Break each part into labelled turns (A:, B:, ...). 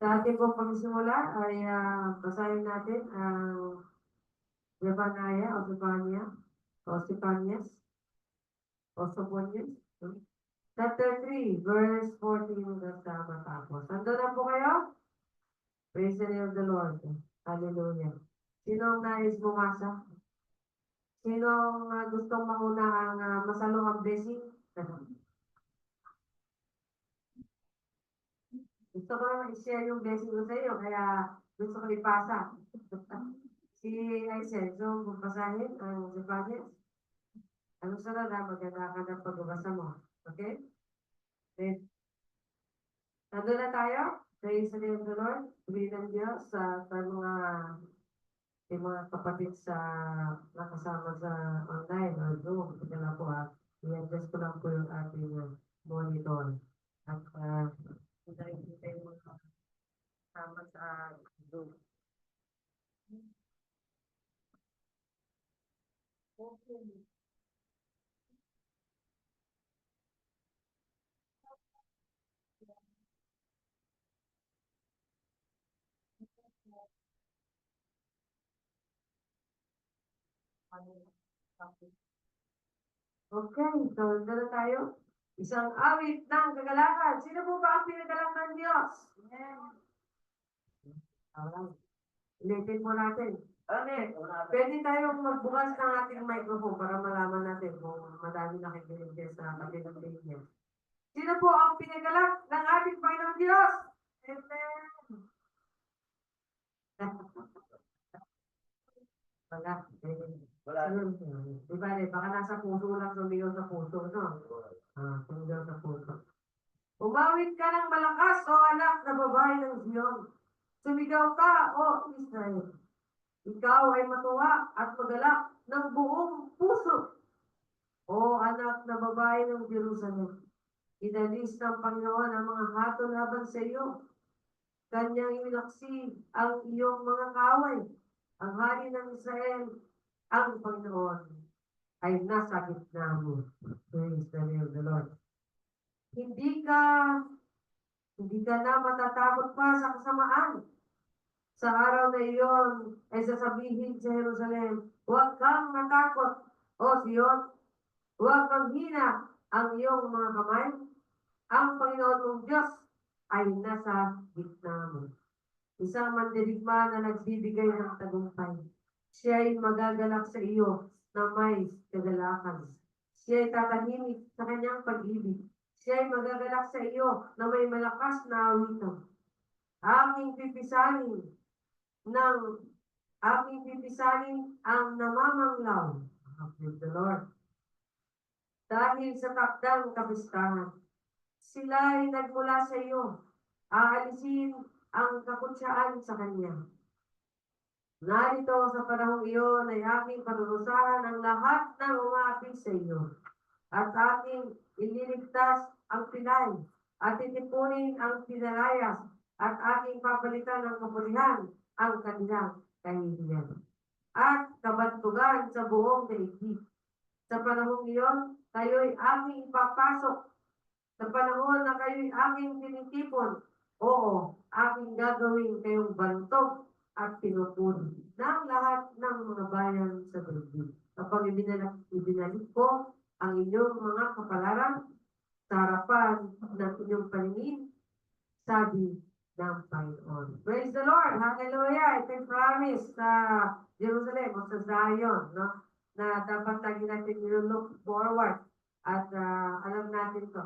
A: ating pong pagsimula ay basahin natin ang Zephaniah o Zephaniah o Zephanias o Sophonias. Chapter 3, verse 14 hanggang sa matapos. Ando na po kayo? Praise the name of the Lord. Hallelujah. Sino ang nais bumasa? Sino ang gustong mauna ang masalong blessing? Gusto ko lang i-share yung blessing ko sa iyo, kaya gusto ko ipasa. Si Aisel, so babasahin ang Zephaniah. Ano sa lala, maganda ka ng pagbabasa mo. Okay? Okay. Nandun na tayo. Praise the name of the Lord. Piliin ng Diyos sa mga kapatid sa nakasama sa online or Zoom. Ito na po i-address ko lang po yung ating monitor. At kita yung mga kasama sa Zoom. Okay. Okay, so dala tayo. Isang awit ng kagalakan. Sino po ba ang pinagalang ng Diyos? Alright. Ulitin po natin. Pwede tayong magbukas ng ating microphone para malaman natin kung madami nakikinig din sa kabilang linya. Sino po ang pinagalang ng ating Panginoong Diyos? Amen. Wala. Di ba, baka nasa puso lang, sumigaw sa puso, no? Sumigaw sa puso. Umawit ka ng malakas, o anak na babae ng Zion. Sumigaw ka, o Israel. Ikaw ay matuwa at magalak ng buong puso. O anak na babae ng Jerusalem. Inalis ng Panginoon ang mga hatol laban sa iyo. Kanyang inaksi ang iyong mga kaway. Ang hari ng Israel, ang Panginoon, ay nasa gitna mo. Praise the name of the Lord. Hindi ka na matatakot pa sa kasamaan. Sa araw na iyon ay sasabihin sa Jerusalem, huwag kang matakot, o Sion, huwag kang hina ang iyong mga kamay. Ang Panginoon mong Diyos ay nasa gitna mo. Isang mandirigma na nagbibigay ng tagumpay. Siya ay magagalak sa iyo na may kagalakan. Siya ay tatahimik sa kanyang pag-ibig. Siya ay magagalak sa iyo na may malakas na awitan. Aking pipisanin ang namamanglaw. Praise the Lord. Dahil sa takdang kapistahan, sila ay nagmula sa iyo. Aalisin ang kakutsaan sa kanya. Narito sa panahong iyon ay aking parurusahan ang lahat ng umaapi sa iyo. At aking ililigtas ang pilay at titipunin ang pinalayas at aking papalitan ng kapulihan ang kanilang kahihiyan. At kabantugan sa buong daigdig. Sa panahong iyon, kayo'y aking ipapasok. Sa panahon na kayo'y aking tinitipon, oo, aking gagawin kayong bantog at pinupuri ng lahat ng mga bayan sa daigdig. Kapag ibinalik ko ang inyong mga kapalaran sa harapan ng inyong paningin, sabi ng Panginoon. Praise the Lord! Hallelujah! Ito yung promise sa Jerusalem o sa Zion, no? Na dapat lagi natin i-look forward at alam natin to.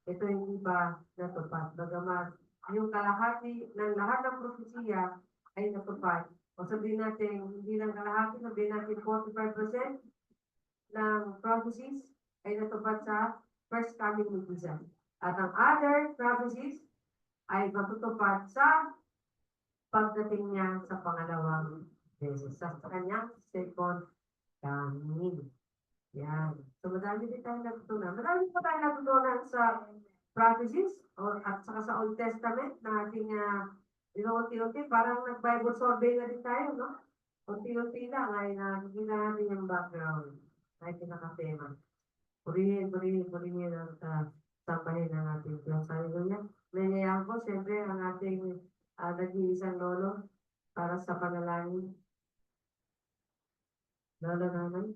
A: Ito yung iba natupad. Bagamat yung kalahati ng lahat ng propesiya ay natupad. O sabihin natin, hindi lang kalahati, sabihin natin 45% ng prophecies ay natupad sa first coming ni Jesus. At ang other prophecies ay matutupad sa pagdating niya sa pangalawang beses. Sa kanyang second coming. Yan. So madami din tayo natutunan. Marami pa tayo natutunan sa prophecies at saka sa Old Testament na ating unti-unti, parang nag-Bible survey na din tayo, no? Unti-unti lang ay nakikita natin yung background ay pinaka-tema. Purihin ang sambahin ng ating Diyos. Hallelujah. May po, siyempre, ang ating nag-iisang lolo para sa panalangin. Lolo naman.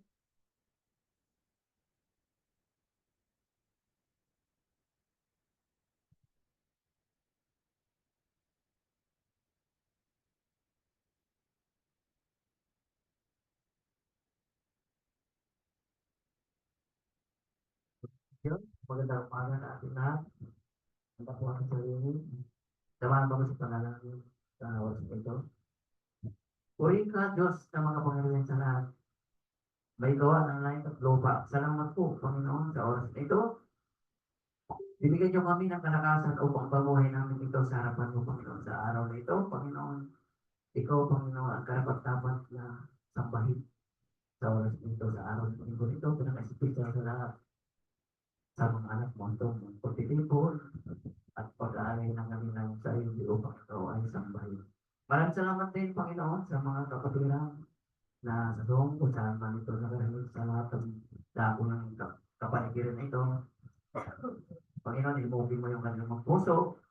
B: Yun, magandang umaga sa ating lahat. Ang po ang sarili. Samahan ko sa panalangin sa oras na ito. Purihin ka, Diyos, na mga Panginoon sa lahat. May gawa ng langit at lupa. Salamat po, Panginoon, sa oras na ito. Binigyan niyo kami ng kalakasan upang pamuhay namin ito sa harapan mo, Panginoon, sa araw na ito. Panginoon, ikaw, Panginoon, ang karapat-dapat na sambahin sa oras na ito, sa araw na ito. Pinakasipit sa lahat sa mga anak mo itong pagtitipon at pag-aalay ng kanilang sarili upang ikaw ay sambahin. Maraming salamat din, Panginoon, sa mga kapatiran na sa doong kung saan man ito nakarahit sa lahat ng dako ng kapaligiran na ito. Panginoon, ilumubin mo yung kanilang mga puso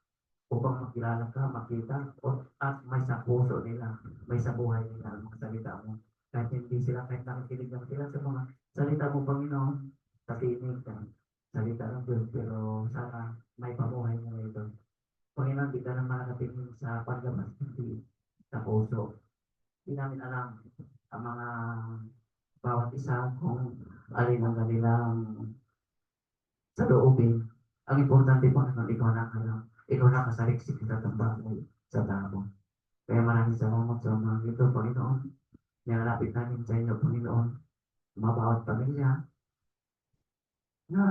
B: upang makilala ka, makita, at may sa puso nila, may sa buhay nila ang mga salita mo. Kahit hindi sila, kahit nakikinig lang sila sa mga salita mo, Panginoon, sa tinig ka, salita ng Diyos, pero sana may pamuhay nila ito. Panginoon, di ka na makakatingin sa panlabas, hindi sa puso. Hindi namin alam ang mga bawat isa kung alin ang kanilang sa loobin. Ang importante po naman, ikaw na alam. Ikaw na kasaliksik sa bagay sa tao. Kaya maraming salamat sa mga ito, Panginoon. Nilalapit namin sa inyo, Panginoon, mga bawat pamilya na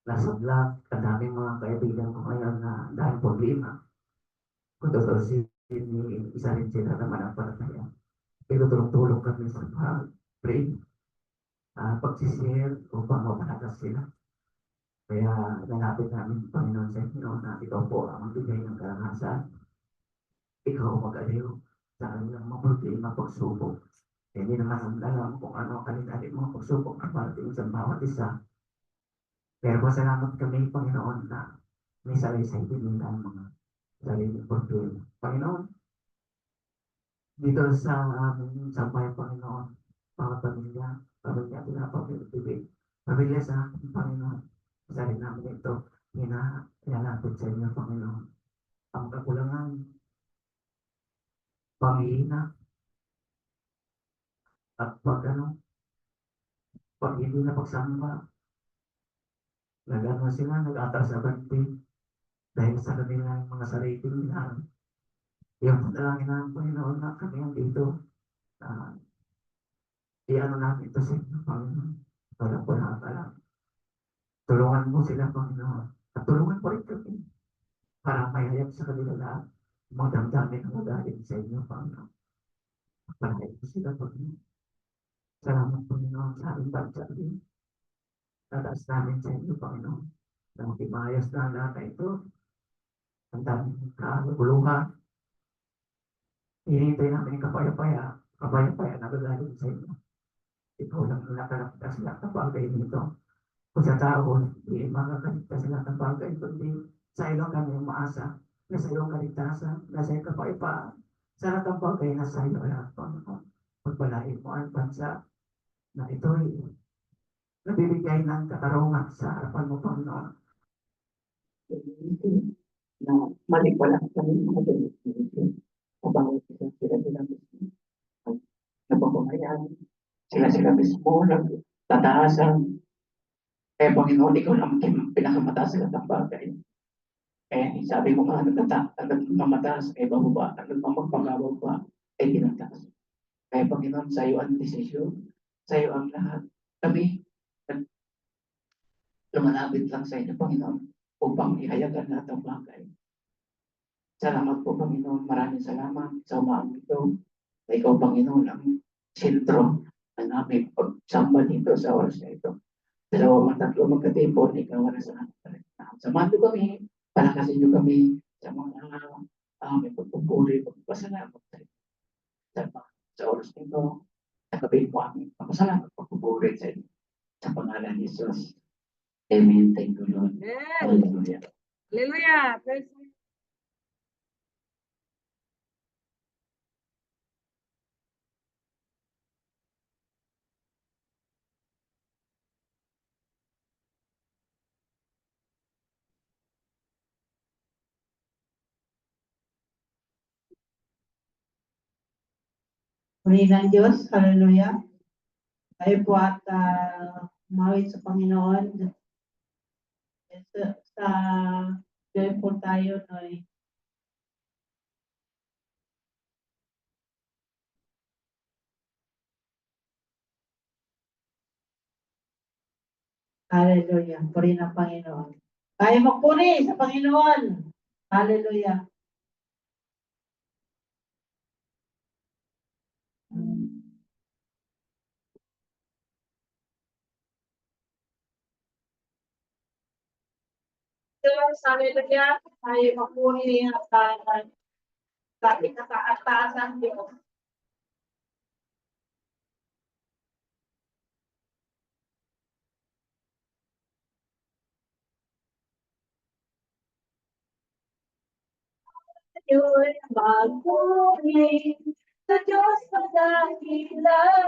B: nasablag, ang daming mga kaibigan ko ngayon na dahil problema. Kung tutusin, isa rin sila naman ang palataya. Tinutulong-tulong kami sa pag-pray, pagsishare upang mapalagas sila. Kaya nalapit namin, Panginoon, sa inyo na ikaw po ang magbigay ng kalakasan. Ikaw mag-aliw sa kanilang mga problema, pagsubok. Hindi naman ang alam kung ano ang kanilang mga pagsubok na parating sa bawat isa. Pero pasalamat kami, Panginoon, na may salaysay din nila ang mga sariling problema. Panginoon, dito sa aming sampay, Panginoon, mga pamilya, pinapag-ibig, pamilya sa aking Panginoon, isa rin namin ito, hinalapit sa inyo, Panginoon. Ang kakulangan, panghihina, at pag hindi na pagsamba, nag-ano sila, nag-atas sa banti, dahil sa kanilang mga sarili nila. Yung panalangin namin, Panginoon, na kami dito, i-ano namin ito sa inyo, Panginoon, para po nakakalam. Tulungan mo sila, Panginoon, at tulungan po rin kami, para mayayap sa kanila lahat, mga damdamin ang magaling sa inyo, Panginoon. Pagpalain mo sila, Panginoon. Salamat, Panginoon, sa aming pagsabi. Tataas namin sa inyo, Panginoon, na makimayos na lahat na ito. Ang daming kaguluhan. Hinihintay namin yung kapaya-paya na gagaling sa inyo. Ikaw lang ang nakaligtas sa lahat ng bagay dito. Kung sa tao, hindi makakaligtas sa lahat ng bagay, kundi sa iyo kami umaasa, na sa iyong kaligtasan, na sa iyong kapayapaan, sa lahat ng bagay na sa iyo lahat, Panginoon. Pagpalain mo ang bansa na ito'y nabibigay ng katarungan sa harapan mo, Panginoon. Na mali ko lang kami mga delivery. Sa bawat isa sila mismo. Napapamayan. Sila mismo nagtataasan. Eh, Panginoon, ikaw lang pinakamataas sa lahat ng bagay. Eh, sabi mo nga, nagmamataas, eh, bababa, nagmamagpagawa pa, eh, tinataas. Eh, Panginoon, sa iyo ang desisyon, sa iyo ang lahat. Kami, lumalapit lang sa inyo, Panginoon, upang ihayagan lahat ng bagay. Salamat po, Panginoon. Maraming salamat sa umaang ito. Na ikaw, Panginoon, ang sentro na namin pagsamba dito sa oras na ito. Dalawa matatlo magkatipon, ikaw na sa atin. Samahan niyo kami, palakasin niyo kami sa mga may pagpupuri, pagpasalamat sa oras nito. Nakabihin po kami. Pagpasalamat, pagpupuri sa inyo. Sa pangalan ni Jesus. Amen. Thank you, Lord. Hallelujah.
A: Hallelujah. Praise
C: Purihin ng Diyos, hallelujah. Tayo po at umawit sa Panginoon. Sa gawin po tayo, Noy. Hallelujah. Purihin ang Panginoon. Tayo magpuri sa Panginoon. Hallelujah. Diyos, hallelujah. Tayo magpuri sa ating kataasan, Diyos. Tayo'y magpuri sa Diyos na dakilang.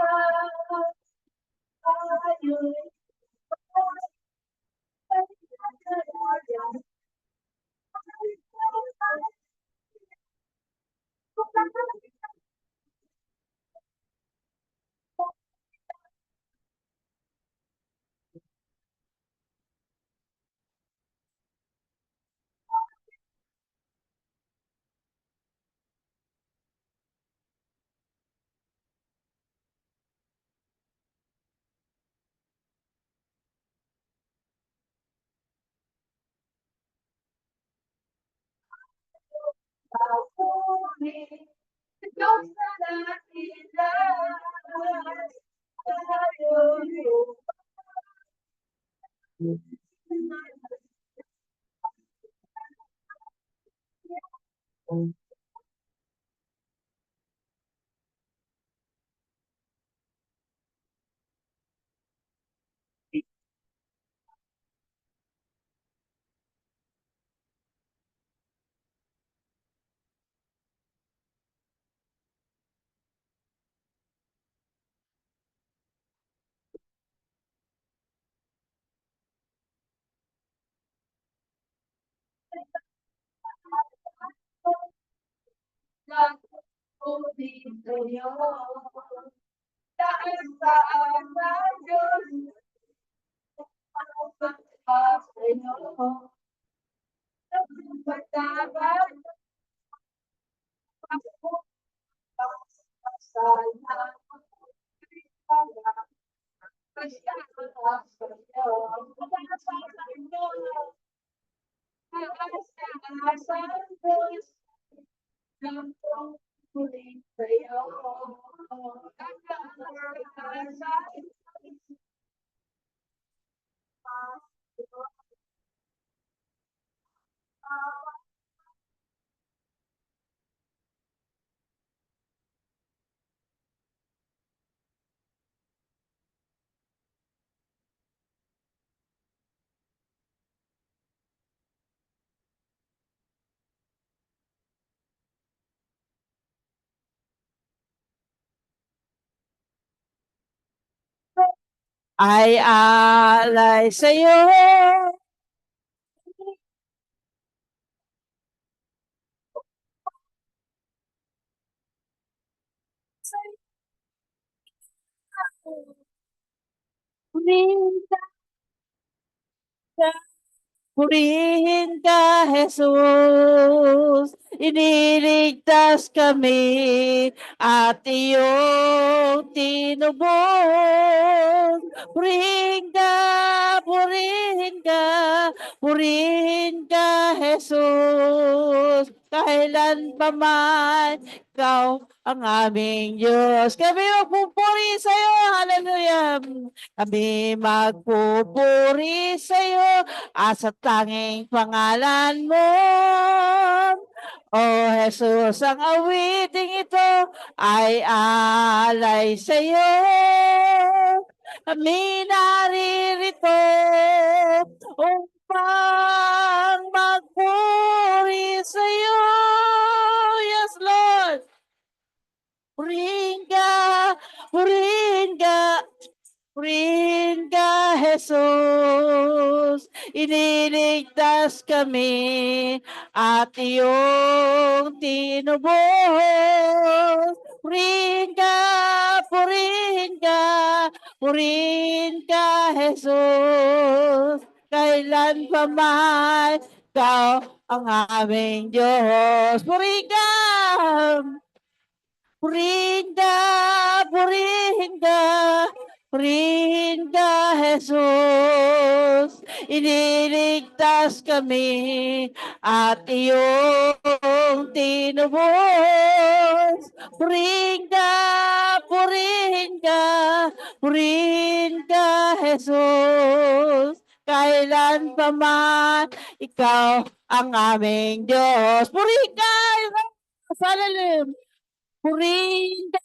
C: Tayo'y magpuri sa Diyos na dakilang. Tayo'y magpuri sa Diyos. Dahil sa anak Diyos, sa Inyo, pagdapat ako sa
D: ay alay sa'yo. Purihin ka, Jesus. Iniligtas kami at iyong tinubos. Purihin ka, purihin ka, purihin ka, Jesus. Kailan pa man, ikaw ang aming Diyos. Kami magpupuri sa iyo. Hallelujah. Kami magpupuri sa iyo at sa tanging pangalan mo. O Jesus, ang awiting ito ay alay sa iyo. Kami naririto pang magpuri sa'yo. Yes, Lord. Purihin ka, purihin ka, Jesus. Iniligtas kami at iyong tinubos. Purihin ka, purihin ka, Jesus. Kailan pa man, ikaw ang aming Diyos. Purihin ka! Purihin ka, purihin ka, purihin ka, Jesus. Iniligtas kami at iyong tinubos. Purihin ka, purihin ka, purihin ka, Jesus. Kailan pa man, ikaw ang aming Diyos. Purihin ka, sa lalim. Purihin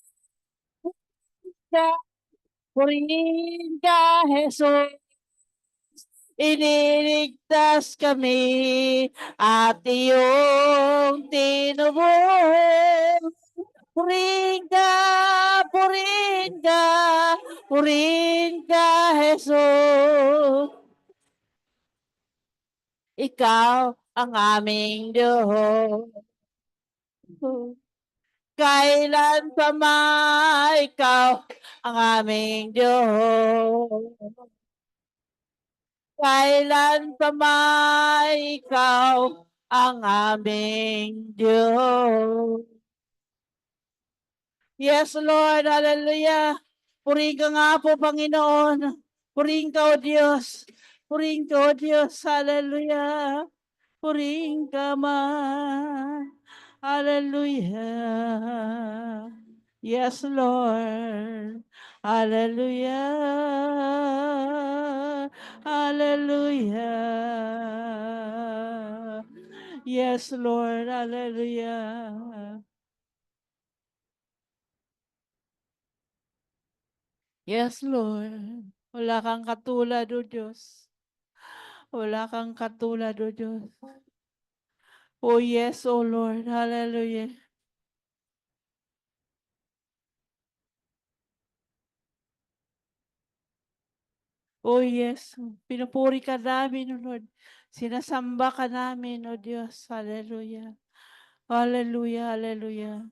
D: ka, purihin ka, Jesus. Iniligtas kami at iyong tinubos. Purihin ka, purihin ka, purihin ka, Jesus. Ikaw ang aming Diyos. Kailan pa man ikaw ang aming Diyos. Kailan pa man ikaw ang aming Diyos. Yes, Lord. Hallelujah. Purihin ka nga po, Panginoon. Purihin ka, O Diyos. Purihin ka, O Diyos. Hallelujah. Purihin ka man. Hallelujah. Yes, Lord. Hallelujah. Hallelujah. Yes, Lord. Hallelujah. Yes, Lord. Wala kang katulad, O Diyos. Wala kang katulad, O Diyos. Oh, yes, O Lord. Hallelujah. Oh, yes. Pinupuri ka namin, O Lord. Sinasamba ka namin, O Diyos. Hallelujah. Hallelujah. Hallelujah.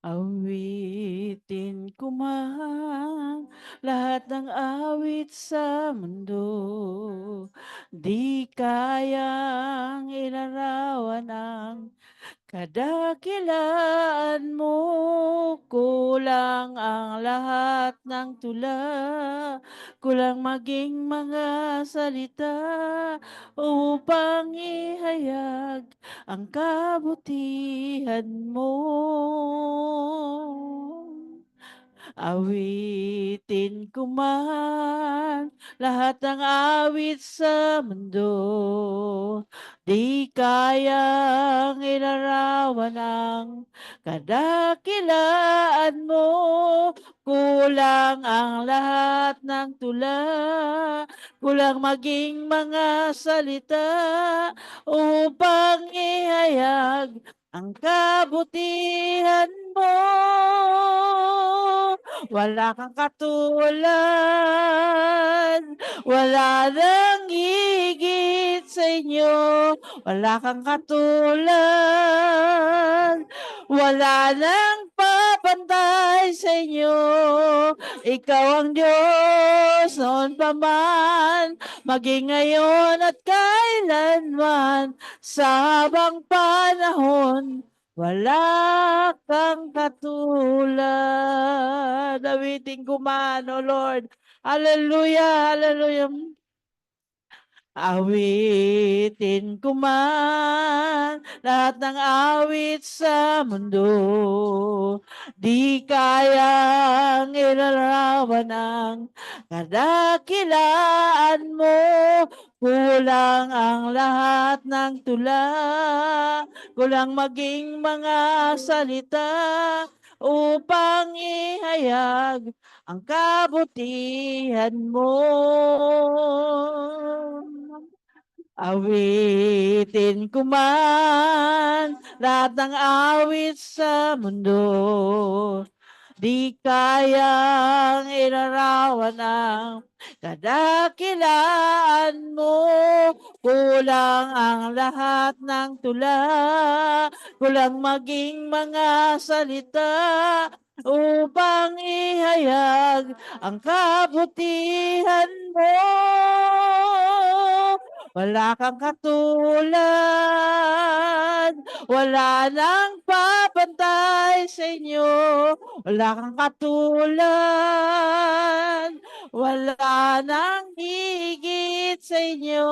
D: Awitin ko man lahat ng awit sa mundo, di kayang ilarawan ang kadakilaan mo. Kulang ang lahat ng tula, kulang maging mga salita upang ihayag ang kabutihan mo. Awitin ko man lahat ng awit sa mundo, di kayang ilarawan ang kadakilaan mo. Kulang ang lahat ng tula, kulang maging mga salita upang ihayag ang kabutihan mo. Wala kang katulad, wala nang higit sa inyo. Wala kang katulad, wala nang papantay sa inyo. Ikaw ang Diyos noon pa man, maging ngayon at kailanman, sa habang panahon. Wala kang katulad. Awitin ko man, O Lord. Hallelujah, hallelujah. Awitin ko man lahat ng awit sa mundo, di kayang ilarawan ang kadakilaan mo. Kulang ang lahat ng tula, kulang maging mga salita upang ihayag ang kabutihan mo. Awitin ko man lahat ng awit sa mundo, di kayang ilarawan ang kadakilaan mo. Kulang ang lahat ng tula, kulang maging mga salita upang ihayag ang kabutihan mo. Wala kang katulad, wala nang papantay sa inyo. Wala kang katulad, wala nang higit sa inyo.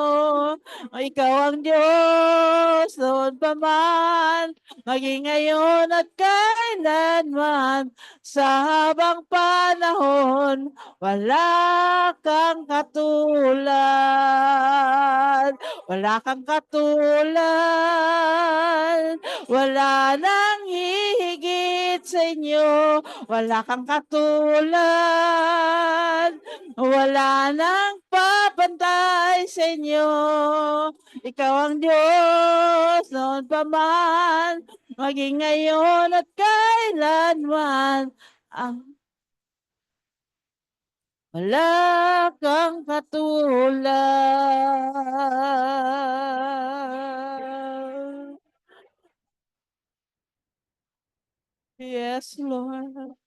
D: Ikaw ang Diyos, noon pa man, maging ngayon at kailanman, sa habang panahon, wala kang katulad. Wala kang katulad, wala nang hihigit sa inyo. Wala kang katulad, wala nang papantay sa inyo. Ikaw ang Diyos, noon pa man, maging ngayon at kailanman. Ang wala kang katulad. Yes, Lord.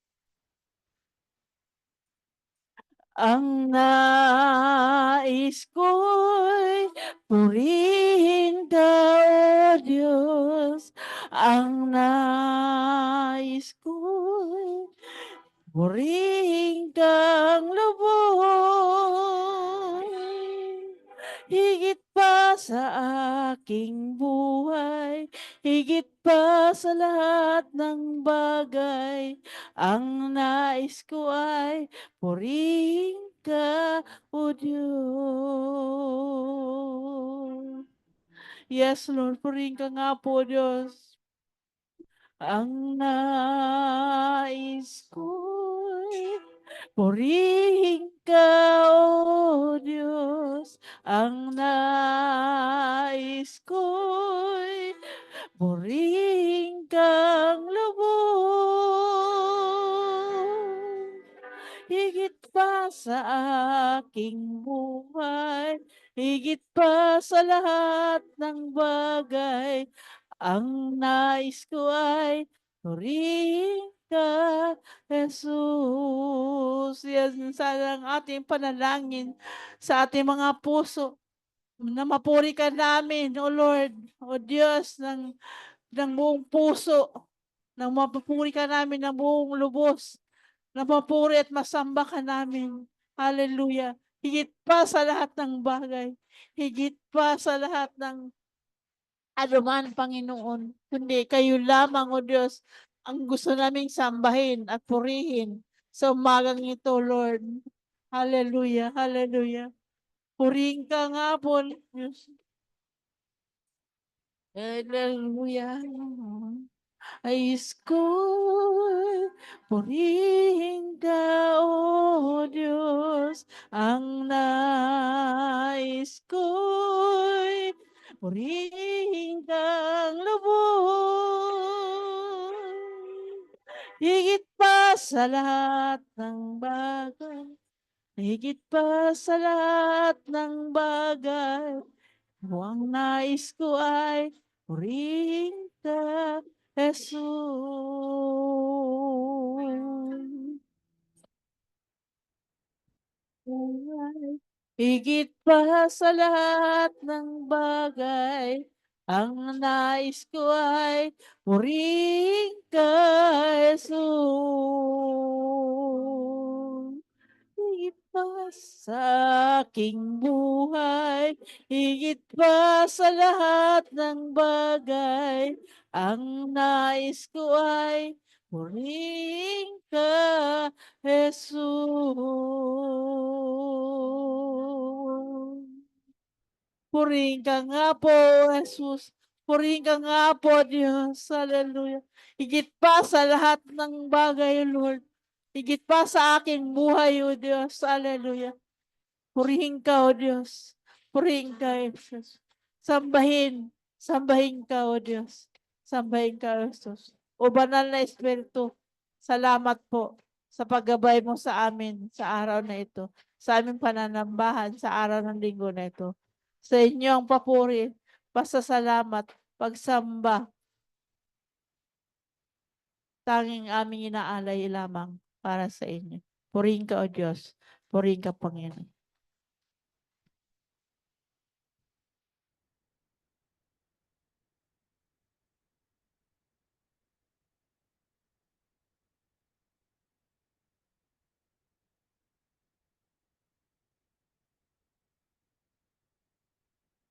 D: Ang nais ko'y purihin ka, O Diyos. Ang nais ko'y purihin kang lubos. Higit pa sa aking buhay, higit pa sa lahat ng bagay, ang nais ko ay purihin ka, O Diyos. Yes, Lord, purihin ka nga po, Diyos. Ang nais ko'y purihin ka, O Diyos. Ang nais ko'y purihin kang lubos. Higit pa sa aking buhay, higit pa sa lahat ng bagay, ang nais ko ay purihin ka, Jesus. Yan sana ang ating panalangin sa ating mga puso, na mapuri ka namin, O Lord, O Diyos, ng buong puso, nang mapupuri ka namin ng buong lubos, na mapuri at masamba ka namin. Hallelujah. Higit pa sa lahat ng bagay, higit pa sa lahat ng ano man, Panginoon, kundi kayo lamang, O Diyos, ang gusto naming sambahin at purihin sa umagang ito, Lord. Hallelujah, hallelujah. Purihin ka nga po, Diyos. Hallelujah. Ais ko'y purihin ka, O Diyos. Ang nais ko'y purihin kang lubos. Higit pa sa lahat ng bagay, higit pa sa lahat ng bagay, ang nais ko ay purihin ka, Jesus. Higit pa sa lahat ng bagay, ang nais ko ay purihin ka, Jesus. Higit pa sa aking buhay, higit pa sa lahat ng bagay, ang nais ko ay purihin ka, Jesus. Purihin ka nga po, Jesus. Purihin ka nga po, Diyos. Hallelujah. Higit pa sa lahat ng bagay, Lord. Higit pa sa aking buhay, O Diyos. Hallelujah. Purihin ka, O Diyos. Purihin ka, Jesus. Sambahin. Sambahin ka, O Diyos. Sambahin ka, O Jesus. O banal na Espiritu, salamat po sa paggabay mo sa amin sa araw na ito. Sa aming pananambahan sa araw ng linggo na ito. Sa inyo ang papuri, pasasalamat, pagsamba, tanging aming inaalay lamang para sa inyo. Purihin ka, O Diyos. Purihin ka, Panginoon.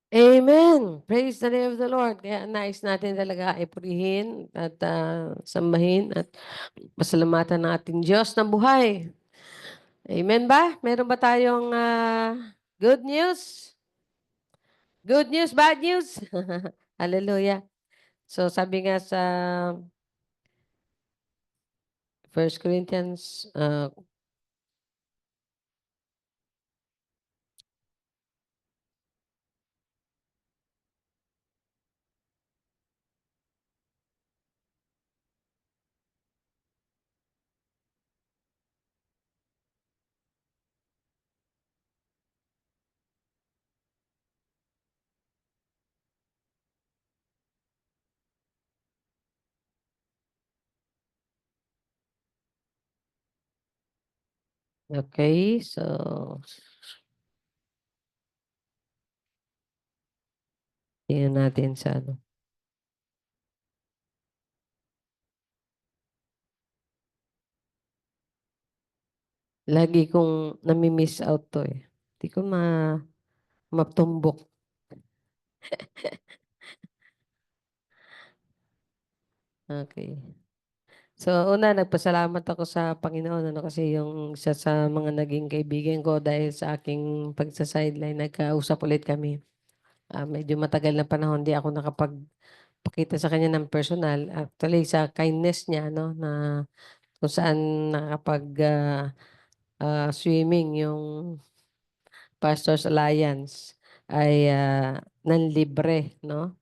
E: Amen. Praise the name of the Lord. Kaya nais natin talaga ipurihin at sambahin at pasalamatan ng ating Diyos na buhay. Amen ba? Meron ba tayong good news? Good news, bad news? Hallelujah. So sabi nga sa 1 Corinthians, okay, so tingnan natin sa ano. Lagi kong nami-miss out to eh. Hindi ko matumbok. Okay. So, una, nagpasalamat ako sa Panginoon, ano, kasi yung isa sa mga naging kaibigan ko dahil sa aking pagsa-sideline, nagkausap ulit kami. Medyo matagal na panahon, di ako nakapagpakita sa kanya ng personal. Actually, sa kindness niya, no, na kung saan swimming yung Pastors Alliance ay nanlibre, no?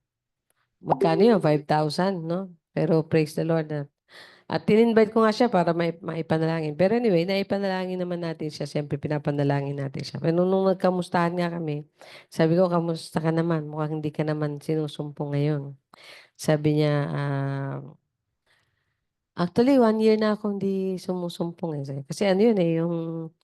E: Magkano yun? 5,000, no? Pero praise the Lord. At in-invite ko nga siya para maipanalangin. Pero anyway, naipanalangin naman natin siya. Siyempre, pinapanalangin natin siya. Pero nung nagkamustahan nga kami, sabi ko, kamusta ka naman? Mukhang hindi ka naman sinusumpong ngayon. Sabi niya, actually, 1 year na akong hindi sumusumpong. Kasi ano yun eh, yung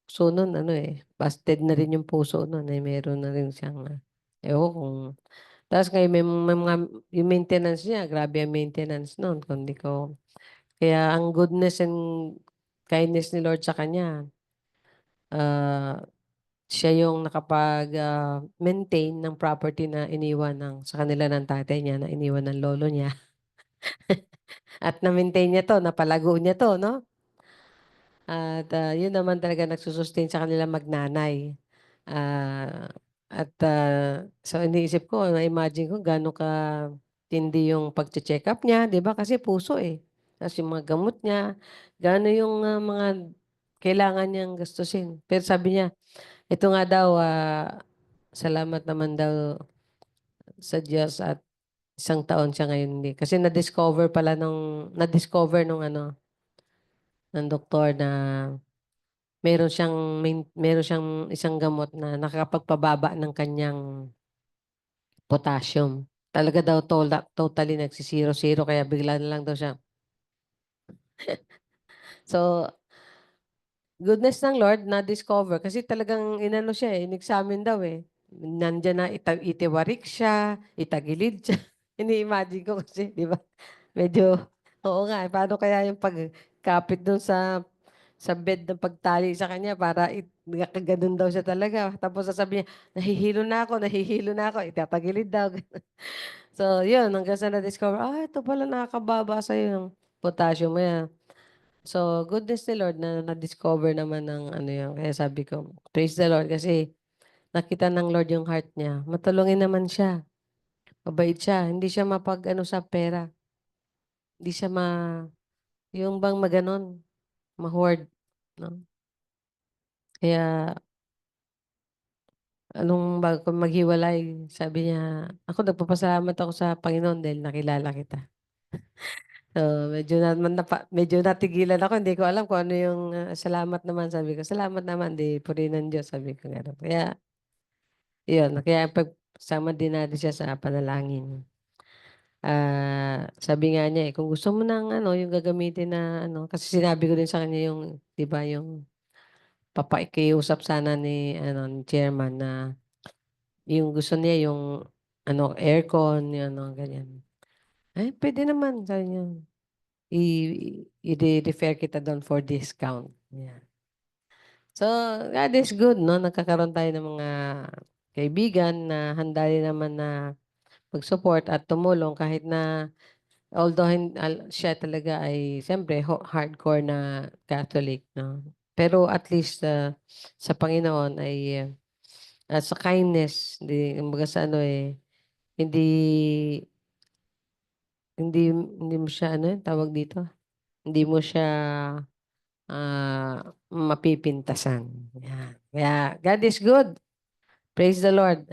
E: puso nun, ano eh, busted na rin yung puso nun eh. Meron na rin siyang, ewan kung, tapos ngayon may mga, yung maintenance niya, grabe ang maintenance nun. Kundi ko, kaya ang goodness and kindness ni Lord sa kanya, ah, siya yung nakapag-maintain ng property na iniwan sa kanila ng tatay niya, na iniwan ng lolo niya. At na-maintain niya to, napalago niya to, no? At yun naman talaga nagsusustain sa kanila magnanay. Ah, so iniisip ko, na-imagine ko gano'n ka tindi yung pag-check up niya, di ba? Kasi puso eh. Tapos yung mga gamot niya, gano'n yung mga kailangan niyang gastusin. Pero sabi niya, ito nga daw, salamat naman daw sa Diyos at 1 taon siya ngayon. Hindi. Kasi na-discover nung ano, ng doktor na meron siyang isang gamot na nakakapagpababa ng kanyang potassium. Talaga daw totally nagsisiro-zero kaya bigla na lang daw siya. So, goodness ng Lord na-discover kasi talagang inano siya eh, in-examine daw eh. Nandiyan na itiwarik siya, itagilid siya. Ini-imagine ko kasi, di ba? Medyo, oo nga, paano kaya yung pagkapit doon sa bed ng pagtali sa kanya para ganun daw siya talaga. Tapos sasabihin niya, nahihilo na ako, itatagilid daw. So, yun, hanggang sa na-discover, ito pala nakakababa sa'yo ng potassium mo yan. So, goodness ni Lord na na-discover naman ng ano yun. Kaya sabi ko, praise the Lord kasi nakita ng Lord yung heart niya. Matulungin naman siya. Mabait siya. Hindi siya mapag-ano sa pera. Hindi siya yung bang maganon, ma-hoard, no? Kaya, bago maghiwalay, sabi niya, ako nagpapasalamat ako sa Panginoon dahil nakilala kita. So, medyo natigilan ako. Hindi ko alam kung ano yung salamat naman. Sabi ko, salamat naman. Di, purihin ng Diyos. Sabi ko gano'n. Kaya, yun. Kaya pagsama din natin siya sa panalangin. Sabi nga niya kung gusto mo ng yung gagamitin na kasi sinabi ko din sa kanya yung, di ba, yung papakiusap sana ni chairman na yung gusto niya yung aircon, yung ganyan. Ay, pwede naman, sabi niya. I-refer kita doon for discount. Yeah. So, God is good, no? Nagkakaroon tayo ng mga kaibigan na handa rin naman na mag-support at tumulong kahit na although siya talaga ay siyempre hardcore na Catholic, no? Pero at least sa Panginoon ay sa kindness, kumbaga sa hindi hindi mo siya tawag dito? Hindi mo siya mapipintasan. Yan. Kaya God is good. Praise the Lord.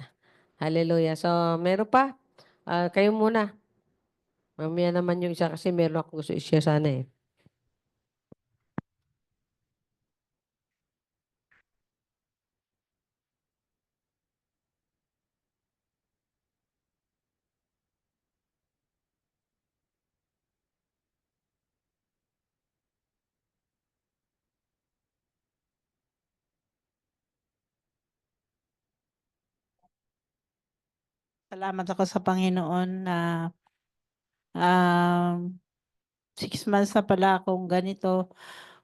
E: Hallelujah. So, meron pa? Kayo muna. Mamaya naman yung isa kasi meron akong gusto i-share sana eh.
D: Salamat ako sa Panginoon na um, 6 months na pala akong ganito.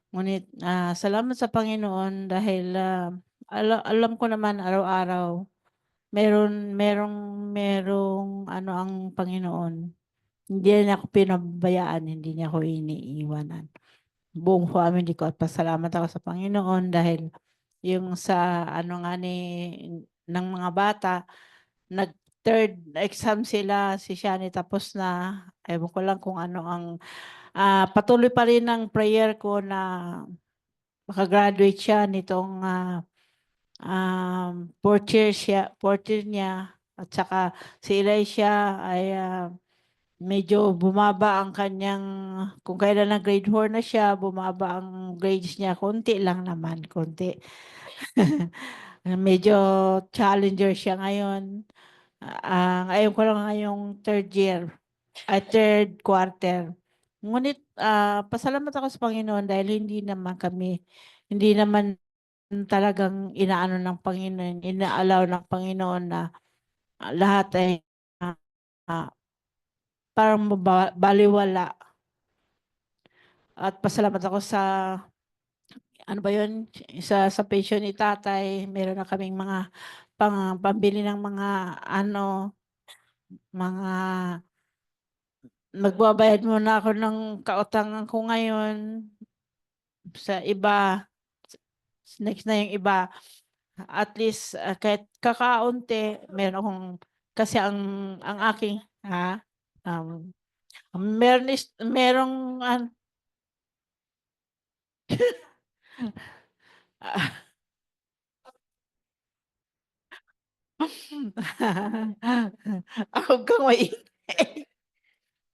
D: Ngunit salamat sa Panginoon dahil alam ko naman araw-araw merong ang Panginoon. Hindi niya ako pinabayaan, hindi niya ako iniiwanan. Buong family ko at pasalamat ako sa Panginoon dahil yung sa nga ng mga bata, nag-third exam sila, si Shani tapos na. Ewan ko lang kung ano ang patuloy pa rin ang prayer ko na makagraduate siya nitong fourth year niya. At saka si Elisha ay medyo bumaba ang kanyang, kung kailan na grade 4 na siya, bumaba ang grades niya. Konti lang naman, konti. Medyo challenger siya ngayon. Ngayon ko lang ngayong third quarter. Ngunit pasalamat ako sa Panginoon dahil hindi naman talagang inaano ng Panginoon, inaalaw ng Panginoon na lahat ay ah, parang baliwala. At pasalamat ako sa ano ba yun, sa pension ni tatay, meron na kaming mga pambili ng mga mga magbabayad muna ako ng kautangan ko ngayon sa iba, next na yung iba. At least kahit kakaunti, meron akong, kasi ang aking, merong, huwag kang maingay.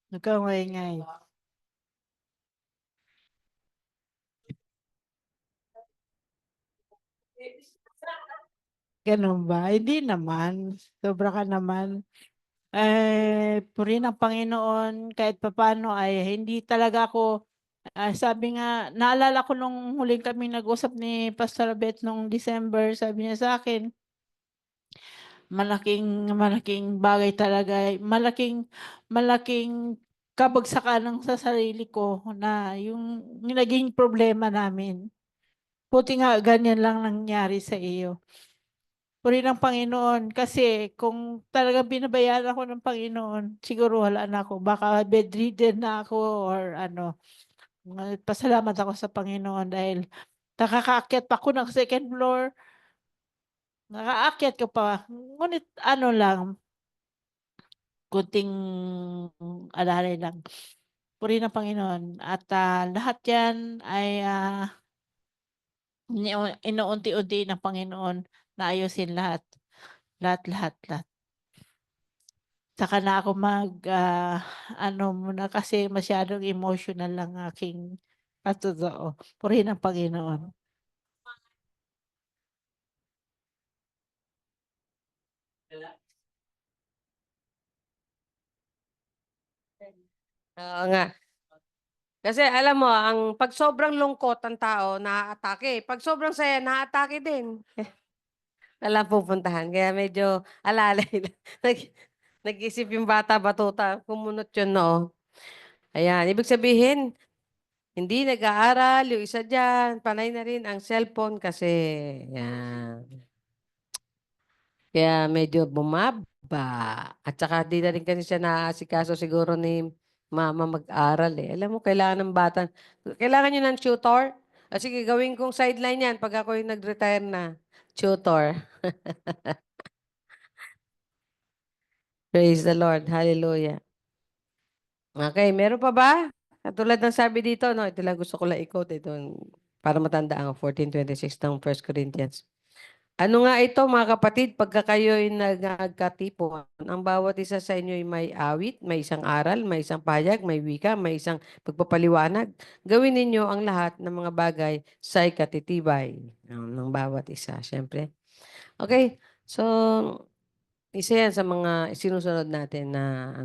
D: Huwag kang maingay. Ganun ba? Hindi naman. Sobra ka naman. Purihin ang Panginoon kahit papaano ay hindi talaga ako, sabi nga, naalala ko nung huling kami nag-usap ni Pastor Beth nung December, sabi niya sa akin, malaking bagay talaga, malaking kabagsakan ng sa sarili ko na yung naging problema namin. Buti nga ganyan lang nangyari sa iyo. Puri ng Panginoon kasi kung talagang binabayaan ako ng Panginoon, siguro wala na ako. Baka bedridden na ako or ano. Pasalamat ako sa Panginoon dahil nakakaakyat pa ako ng second floor. Nakaakyat ko pa. Ngunit ano lang, kunting alalay lang. Purihin ang Panginoon at, lahat 'yan ay, inuunti-unti ng Panginoon na ayusin lahat, lahat, lahat, lahat. Saka na ako ano muna kasi masyadong emotional ang aking patotoo. Purihin ang Panginoon.
E: Oo nga. Kasi alam mo, ang 'pag sobrang lungkot ang tao naaatake, 'pag sobrang saya naaatake din. Walang pupuntahan kaya medyo alalay lang. Nag-isip yung bata batuta, kumunot yung noo. Ayan, ibig sabihin hindi nag-aaral yung isa diyan, panay na rin ang cellphone kasi yan. Kaya medyo bumaba at saka di na rin kasi siya naaasikaso siguro ni mama mag-aral, eh. Alam mo kailangan ng bata kailangan niyo ng tutor? O sige gawin kong sideline 'yan 'pag ako'y nag-retire na, tutor. Praise the Lord, hallelujah. Okay, meron pa ba? Katulad ng sabi dito 'no, ito lang gusto ko lang i-quote ito para matandaan ko, 14:26 ng 1 Corinthians. Ano nga ito mga kapatid, pagka kayo'y nagkatipon, ang bawat isa sa inyo ay may awit, may isang aral, may isang pahayag, may wika, may isang pagpapaliwanag. Gawin ninyo ang lahat ng mga bagay sa ikatitibay ng bawat isa, syempre. Okay, so isa yan sa mga sinusunod natin na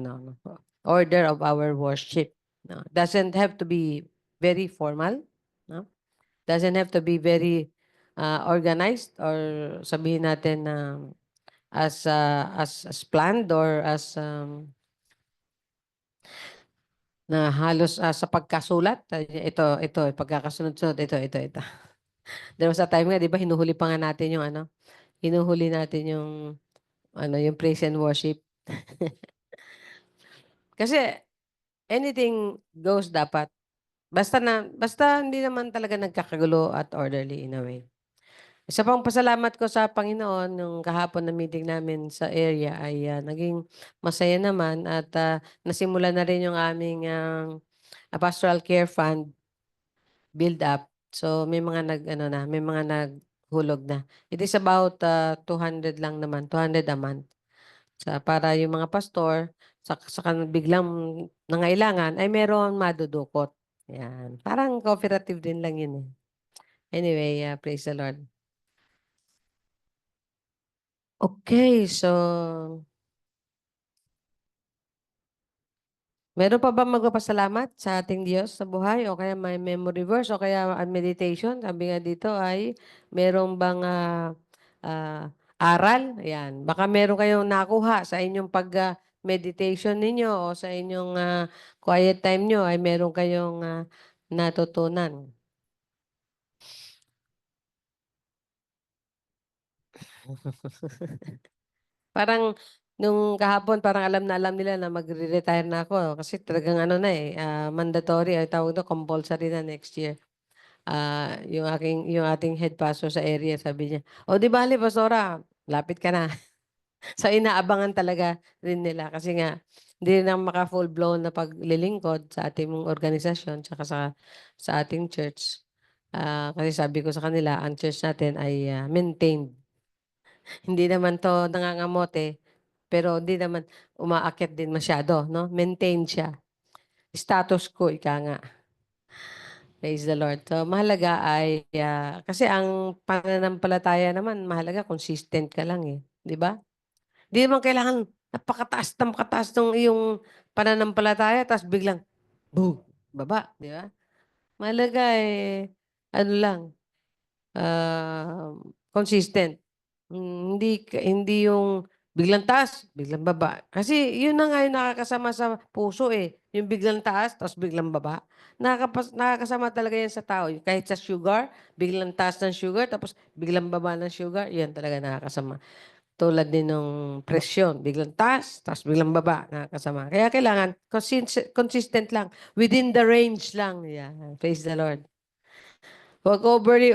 E: order of our worship. No? Doesn't have to be very formal. No? Doesn't have to be very organized or sabihin natin na as planned or as na halos sa pagkasulat. Ito, pagkakasunod-sunod, ito. There was a time nga, di ba, hinuhuli pa nga natin yung hinuhuli natin yung praise and worship. Kasi anything goes dapat. Basta hindi naman talaga nagkakagulo at orderly in a way. Isa pang pasalamat ko sa Panginoon nung kahapon na meeting namin sa area ay naging masaya naman at nasimula na rin yung aming pastoral care fund build up. So may mga may mga naghulog na. It is about 200 lang naman, 200 a month. Para yung mga pastor sa biglang nangailangan ay meron madudukot. Yan. Parang cooperative din lang yun eh. Anyway, praise the Lord. Okay, so meron pa ba magpapasalamat sa ating Diyos sa buhay o kaya may memory verse o kaya meditation? Sabi nga dito ay meron bang aral? Ayan. Baka meron kayong nakuha sa inyong meditation ninyo o sa inyong quiet time nyo ay meron kayong natutunan. Parang nung kahapon parang alam na alam nila na magre-retire na ako kasi talagang mandatory ay tawag doon compulsory na next year. Yung ating head pastor sa area sabi niya, "O di bale pastora, lapit ka na." So inaabangan talaga rin nila kasi nga hindi rin maka full blown na paglilingkod sa ating organisasyon tsaka sa ating church. Kasi sabi ko sa kanila, ang church natin ay maintained. Hindi naman 'to nangangamote, pero hindi naman umaakyat din masyado 'no, maintain siya. Status quo, ika nga. Praise the Lord. So mahalaga ay, kasi ang pananampalataya naman mahalaga consistent ka lang, eh, 'di ba? 'Di naman kailangan napakataas nung iyong pananampalataya ta's biglang boom, baba, 'di ba? Mahalaga, ano lang, consistent. Hindi yung biglang taas, biglang baba. Kasi yun na nga yung nakakasama sa puso, eh, yung biglang taas tapos biglang baba. Nakakasama talaga yan sa tao, yung kahit sa sugar, biglang taas ng sugar tapos biglang baba ng sugar, yan talaga nakakasama. Tulad din nung presyon, biglang taas tapos biglang baba, nakakasama. Kaya kailangan consistent lang, within the range lang. Yeah, praise the Lord. Huwag overly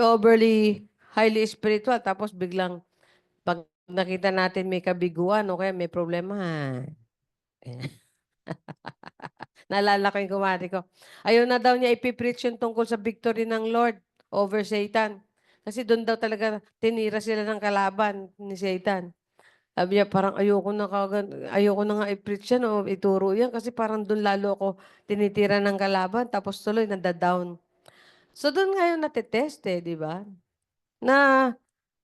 E: highly spiritual tapos biglang 'pag nakita natin may kabiguan o kaya may problema, Eh, Naalala ko yung kumari ko. Ayaw na daw niya ipipreach yung tungkol sa victory ng Lord over Satan. Kasi doon daw talaga tinira sila ng kalaban ni Satan. Sabi niya, parang ayoko na nga i-preach yan o ituro yan kasi parang doon lalo ako tinitira ng kalaban tapos tuloy nanda-down. So doon ngayon natitest di ba? Na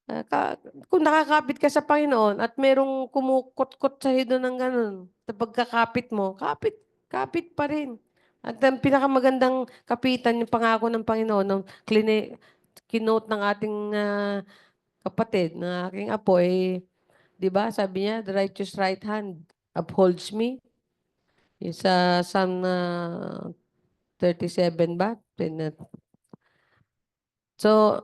E: ah, ka, kung nakakapit ka sa Panginoon at merong kumukot-kot sa doon ng ganun, sa pagkakapit mo, kapit pa rin. At ang pinakamagandang kapitan, yung pangako ng Panginoon, ng kinote ng ating kapatid, ng aking apo, 'di ba? Sabi niya, the righteous right hand upholds me. Yung sa Psalm 37 ba? So,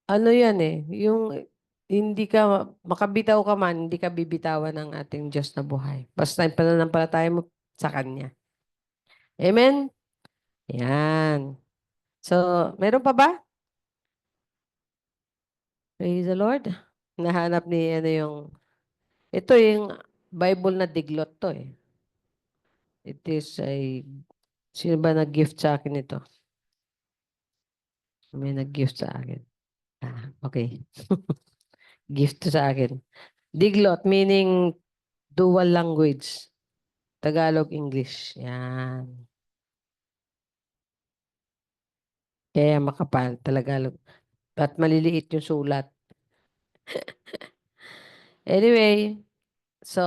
E: ano yan yung hindi ka, makabitaw ka man, hindi ka bibitawan ng ating Diyos na buhay. Basta yung pananampalataya mo sa Kanya. Amen? Yan. So, meron pa ba? Praise the Lord. Nahanap ni ito yung Bible na diglot to It is sino ba nag-gift sa akin ito? May nag-gift sa akin. Okay. Gift to sa akin. Diglot meaning dual language. Tagalog, English. Yan. Kaya makapal. Tagalog. At maliliit yung sulat. Anyway, so,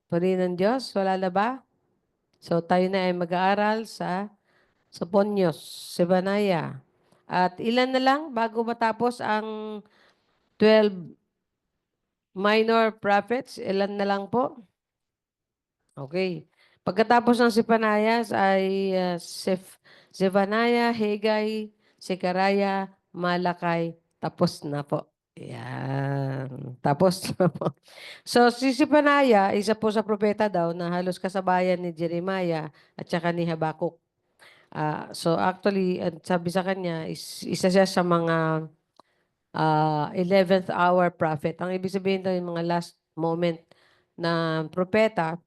E: puri ng Diyos, wala na ba? So, tayo na ay mag-aaral sa Soponios, Sebanaya. At ilan na lang bago matapos ang 12 minor prophets? Ilan na lang po? Okay. Pagkatapos ng Sepanayas ay Zephaniah, Haggai, Sekaraya, Malakay. Tapos na po. Yan. Tapos na po. So, si Sepanaya, isa po sa propeta daw na halos kasabayan ni Jeremiah at saka ni Habakuk. So, actually, sabi sa kanya, isa siya sa mga 11th hour prophet. Ang ibig sabihin daw yung mga last moment na propeta,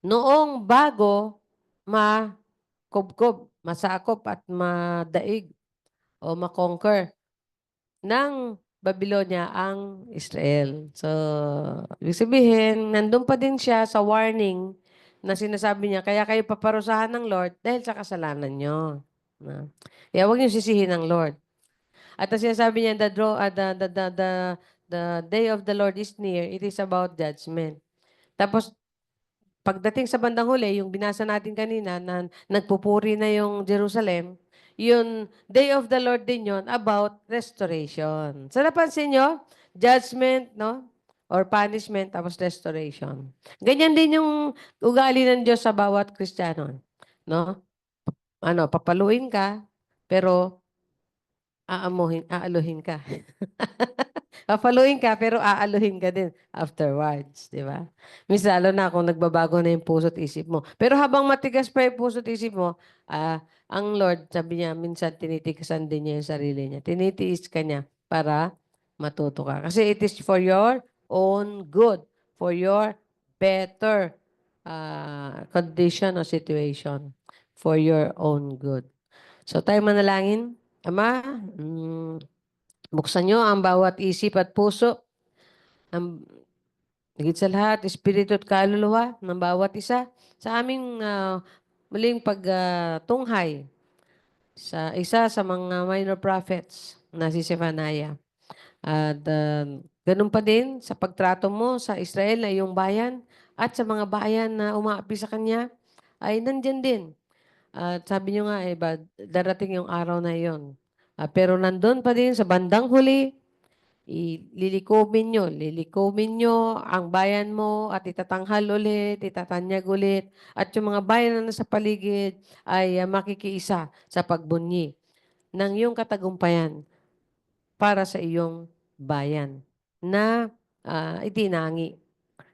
E: noong bago makubkob, masakop at madaig o makonquer ng Babylonia ang Israel. So, ibig sabihin, nandun pa din siya sa warning na sinasabi niya, kaya kayo paparusahan ng Lord dahil sa kasalanan nyo. Na, kaya huwag niyo sisihin ng Lord. At ang sinasabi niya, the day of the Lord is near, it is about judgment. Tapos, pagdating sa bandang huli, yung binasa natin kanina na nagpupuri na yung Jerusalem, yun, day of the Lord din yun about restoration. So napansin nyo? Judgment, no? Or punishment, tapos restoration. Ganyan din yung ugali ng Diyos sa bawat Kristiyano. No? Papaluin ka, pero aaluhin ka. Papaluin ka, pero aaluhin ka din afterwards, di ba? Miss, lalo na kung nagbabago na yung puso't isip mo. Pero habang matigas pa yung puso't isip mo, ang Lord, sabi niya, minsan tinitigasan din niya yung sarili niya. Tinitiis ka niya para matuto ka. Kasi it is for your own good, for your better condition or situation, for your own good. So tayo manalangin. Ama, buksan niyo ang bawat isip at puso, ang higit sa lahat, espiritu at kaluluwa ng bawat isa sa aming muling pagtunghay sa isa sa mga minor prophets na si Zephaniah. At ganun pa din sa pagtrato mo sa Israel na iyong bayan at sa mga bayan na umaapi sa kanya ay nandyan din. At sabi niyo nga, darating yung araw na iyon. Pero nandun pa din sa bandang huli, lilikumin nyo ang bayan mo at itatanghal ulit, itatanyag ulit. At yung mga bayan na nasa paligid ay makikiisa sa pagbunyi ng iyong katagumpayan para sa iyong bayan na itinangi.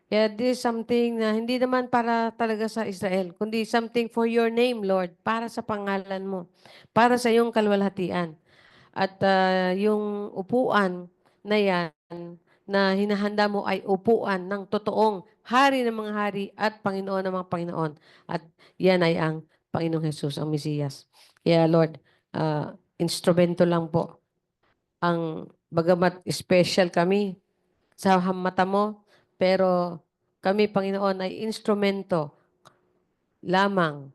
E: Kaya this is something na hindi naman para talaga sa Israel, kundi something for your name, Lord, para sa pangalan mo, para sa iyong kalwalhatian. At yung upuan na yan na hinahanda mo ay upuan ng totoong hari ng mga hari at Panginoon ng mga Panginoon. At yan ay ang Panginoong Jesus, ang Mesiyas. Kaya Lord, instrumento lang po. Ang bagamat special kami sa mata mo, pero kami, Panginoon, ay instrumento lamang.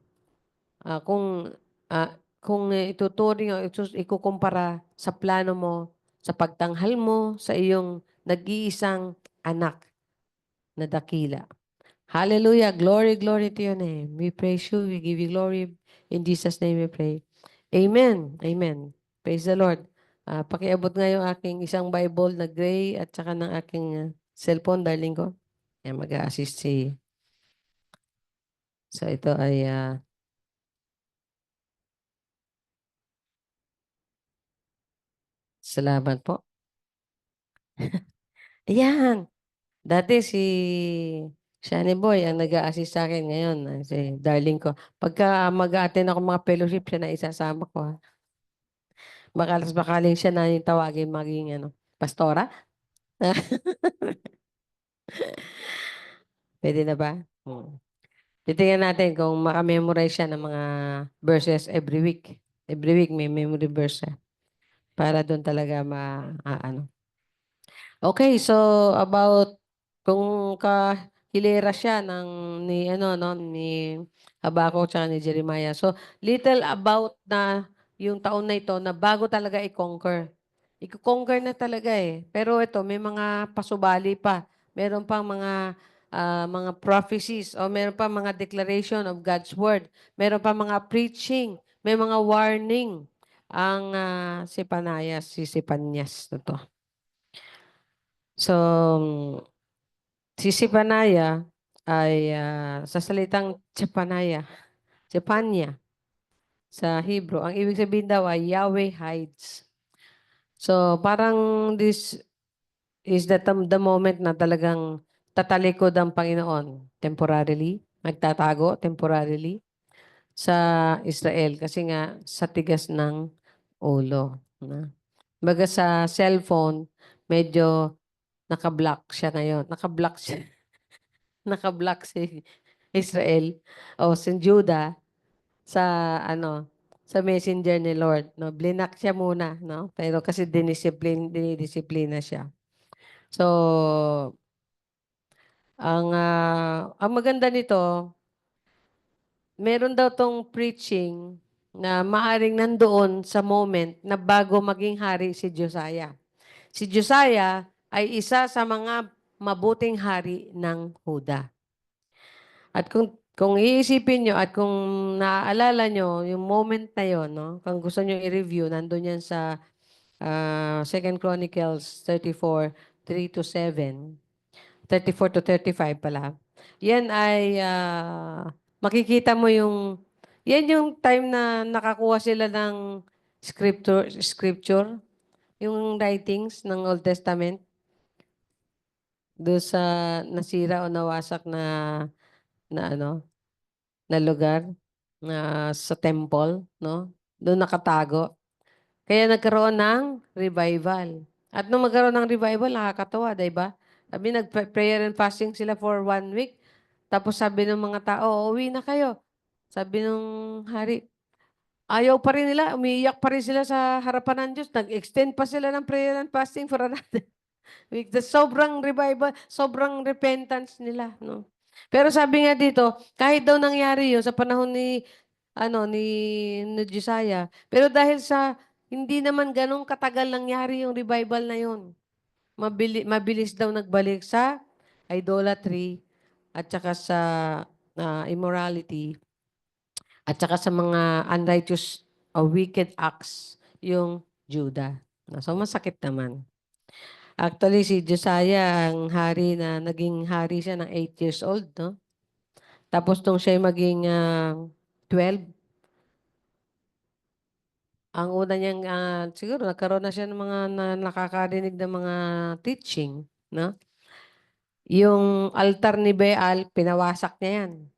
E: Kung ituturing o ikukumpara sa plano mo, sa pagtanghal mo sa iyong nag-iisang anak na dakila. Hallelujah. Glory, glory to your name. We praise you. We give you glory. In Jesus' name we pray. Amen. Amen. Praise the Lord. Pakiabot nga yung aking isang Bible na gray at saka ng aking cellphone, darling ko. Yan, mag-a-assist si... So, ito ay... salamat po. Ayan. Dati si Shani Boy ang nag-a-assist sa akin ngayon. Si darling ko. Pagka mag-a-attend ako mga fellowship, siya na isasama ko. Ha? Bakaling siya na yung tawagin maging pastora. Pwede na ba? Titingnan natin kung makamemorize siya ng mga verses every week. Every week may memory verse siya. Para doon talaga ano. Okay, so about kung kahilera siya ni Habakkuk tsaka ni Jeremiah. So little about na yung taon na ito na bago talaga i-conquer. I-conquer na talaga eh. Pero ito may mga pasubali pa. Meron pang mga prophecies o meron pa mga declaration of God's word. Meron pa mga preaching, may mga warning ang si Sipanyas na to. So, si Sipanaya ay sa salitang Chepanya sa Hebrew. Ang ibig sabihin daw ay Yahweh hides. So, parang this is the moment na talagang tatalikod ang Panginoon temporarily, magtatago temporarily sa Israel kasi nga sa tigas ng ulo. Baga sa cellphone, medyo naka-block siya ngayon. Naka-block siya. Naka-block si Israel o si Judah sa sa messenger ni Lord, no? Blinak siya muna, no? Pero kasi dinidisiplina siya. So, ang maganda nito, meron daw tong preaching na maaring nandoon sa moment na bago maging hari si Josiah. Si Josiah ay isa sa mga mabuting hari ng Huda. At kung iisipin nyo at kung naaalala nyo yung moment na yon, no? Kung gusto nyo i-review, nandun yan sa 2 Chronicles 34, 3 to 7, 34 to 35 pala. Yan ay makikita mo yan yung time na nakakuha sila ng scripture, yung writings ng Old Testament, doon sa nasira o nawasak na lugar na sa temple, no? Doon nakatago. Kaya nagkaroon ng revival. At nung magkaroon ng revival, nakakatawa, 'di ba? Sabi nag-prayer and fasting sila for 1 week. Tapos sabi ng mga tao, "Uwi na kayo." Sabi ng hari, ayaw pa rin nila, umiiyak pa rin sila sa harapan ng Diyos. Nag-extend pa sila ng prayer and fasting for another week. The sobrang revival, sobrang repentance nila, no? Pero sabi nga dito, kahit daw nangyari 'yun sa panahon ni Josiah, pero dahil sa hindi naman ganong katagal nangyari yung revival na 'yun. Mabilis daw nagbalik sa idolatry at saka sa immorality at saka sa mga unrighteous or wicked acts yung Judah. So masakit naman. Actually, si Josiah, ang hari na naging hari siya ng 8 years old, no? Tapos nung siya maging 12, ang una niyang, siguro nagkaroon na siya ng mga nakakarinig ng mga teaching, no? Yung altar ni Baal, pinawasak niya yan.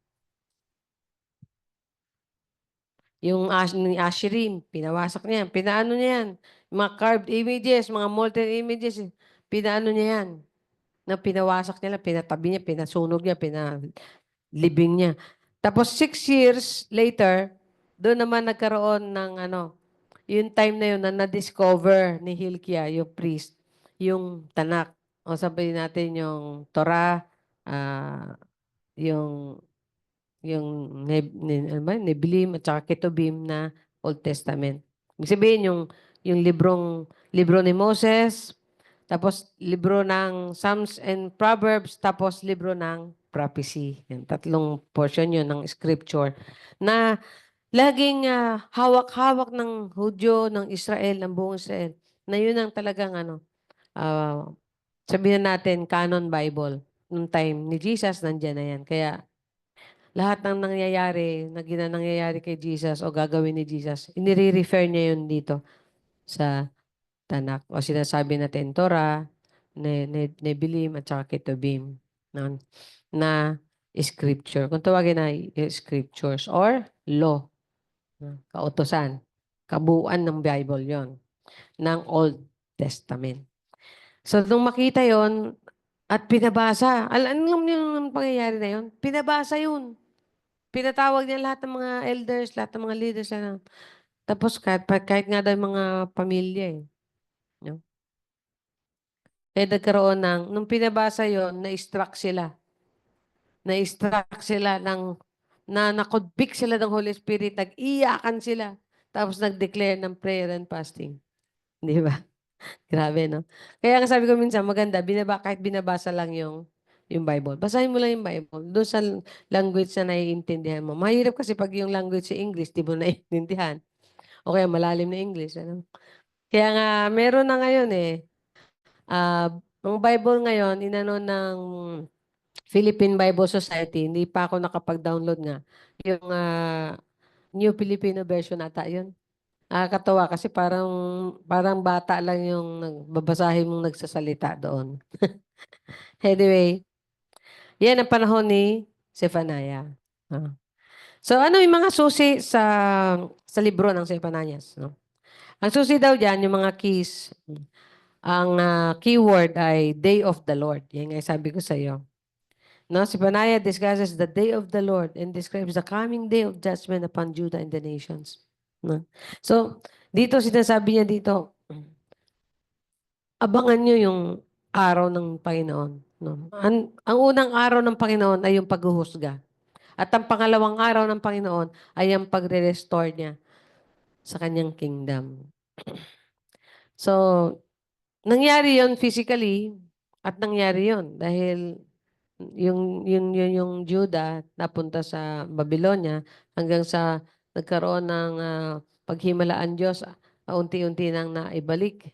E: Yung ni Asherim, pinawasak niya yan. Pinaano niya yan. Mga carved images, mga molten images, pinaano niya yan, na pinawasak niya lang, pinatabi niya, pinasunog niya, pinalibing niya. Tapos 6 years later, doon naman nagkaroon ng yung time na yun na na-discover ni Hilkiah, yung priest, yung Tanak. O sabihin natin yung Torah, ah, yung ano ba, Nebilim at saka Ketubim na Old Testament. Ibig sabihin yung libro ni Moses, tapos libro ng Psalms and Proverbs, tapos libro ng prophecy. Yung tatlong portion yun ng scripture na laging hawak-hawak ng Hudyo, ng Israel, ng buong Israel. Na yun ang talagang ah, sabihin natin canon Bible. Nung time ni Jesus, nandiyan na yan. Kaya lahat ng nangyayari, na nangyayari kay Jesus o gagawin ni Jesus, inire-refer niya yun dito sa Tanak. O sinasabi natin Torah, Nebilim, at saka Ketubim na scripture. Kung tawagin na scriptures or law, kautosan, kabuuan ng Bible yon ng Old Testament. So, nung makita yon at pinabasa, alam niyo yung pangyayari na yon? Pinabasa yun. Pinatawag niya lahat ng mga elders, lahat ng mga leaders. Tapos kahit nga daw yung mga pamilya eh. No? Kaya nagkaroon nung pinabasa yon na-struck sila. Na-struck sila na-convict sila ng Holy Spirit, nag-iyakan sila. Tapos nag-declare ng prayer and fasting. Di ba? Grabe, no? Kaya nga sabi ko minsan, maganda, kahit binabasa lang yung Bible. Basahin mo lang yung Bible. Doon sa language na naiintindihan mo. Mahirap kasi pag yung language sa English, di mo naiintindihan. O kaya malalim na English. Ano? Kaya nga, meron na ngayon eh. Ang Bible ngayon, inano ng Philippine Bible Society, hindi pa ako nakapag-download nga. Yung New Filipino Version ata yun. Nakakatawa kasi parang bata lang yung babasahin mong nagsasalita doon. Anyway, yan ang panahon ni Zephaniah. So ano yung mga susi sa libro ng Zephaniah? No? Ang susi daw diyan, yung mga keys, ang keyword ay Day of the Lord. Yan nga sabi ko sa iyo. No, Zephaniah discusses the day of the Lord and describes the coming day of judgment upon Judah and the nations. No? So, dito sinasabi niya dito, abangan nyo yung araw ng Panginoon. No? Ang unang araw ng Panginoon ay yung paghuhusga. At ang pangalawang araw ng Panginoon ay ang pagre-restore niya sa kanyang kingdom. So, nangyari yon physically at nangyari yon dahil yung Judah napunta sa Babylonia hanggang sa nagkaroon ng paghimalaan Diyos, unti-unti nang naibalik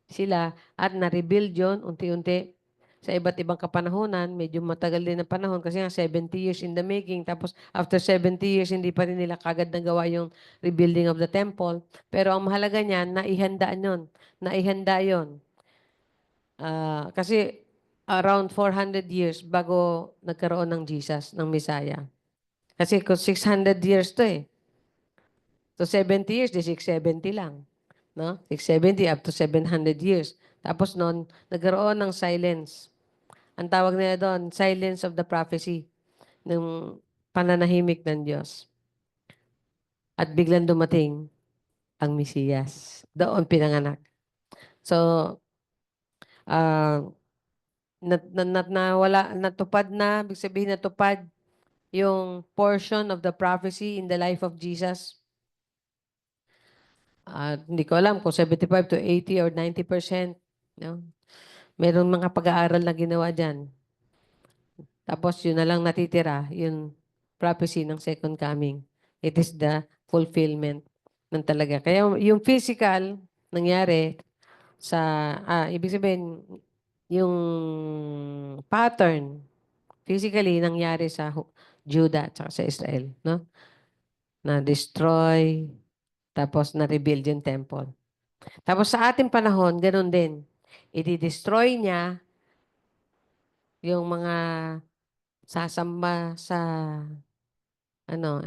E: sila at na-rebuild yun unti-unti sa iba't ibang kapanahonan. Medyo matagal din ang panahon kasi nga 70 years in the making. Tapos after 70 years, hindi pa rin nila kagad nagawa yung rebuilding of the temple. Pero ang mahalaga niyan, naihanda yun. Naihanda yun. Kasi around 400 years bago nagkaroon ng Jesus, ng Messiah. Kasi 600 years to eh. So 70 years, di 670 lang. No? 670 up to 700 years. Tapos noon, nagkaroon ng silence. Ang tawag nila doon, silence of the prophecy, ng pananahimik ng Diyos. At biglang dumating ang Mesiyas. Doon pinanganak. So, natupad na, ibig sabihin natupad yung portion of the prophecy in the life of Jesus. Hindi ko alam kung 75 to 80 or 90%. No? Meron mga pag-aaral na ginawa dyan. Tapos yun na lang natitira, yung prophecy ng second coming. It is the fulfillment ng talaga. Kaya yung physical nangyari ibig sabihin, yung pattern, physically nangyari sa Judah at sa Israel. No? Na-destroy, tapos na-rebuild yung temple. Tapos sa ating panahon, ganun din. I-destroy niya yung mga sasamba sa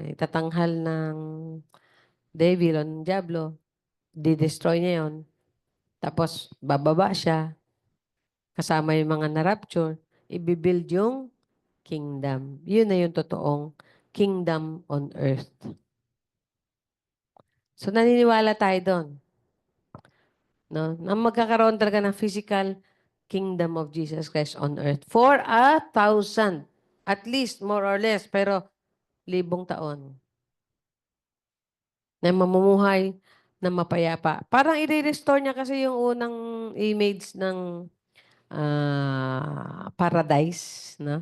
E: itatanghal ng devil o ng diablo. Di-destroy niya yon. Tapos bababa siya. kasama yung mga na-rapture, ibibuild yung kingdom. Yun na yung totoong kingdom on earth. So, naniniwala tayo doon. No? Na magkakaroon talaga ng physical kingdom of Jesus Christ on earth for 1,000. At least, more or less, pero 1,000 taon. Na mamumuhay na mapayapa. Parang i-restore niya kasi yung unang image ng paradise. No?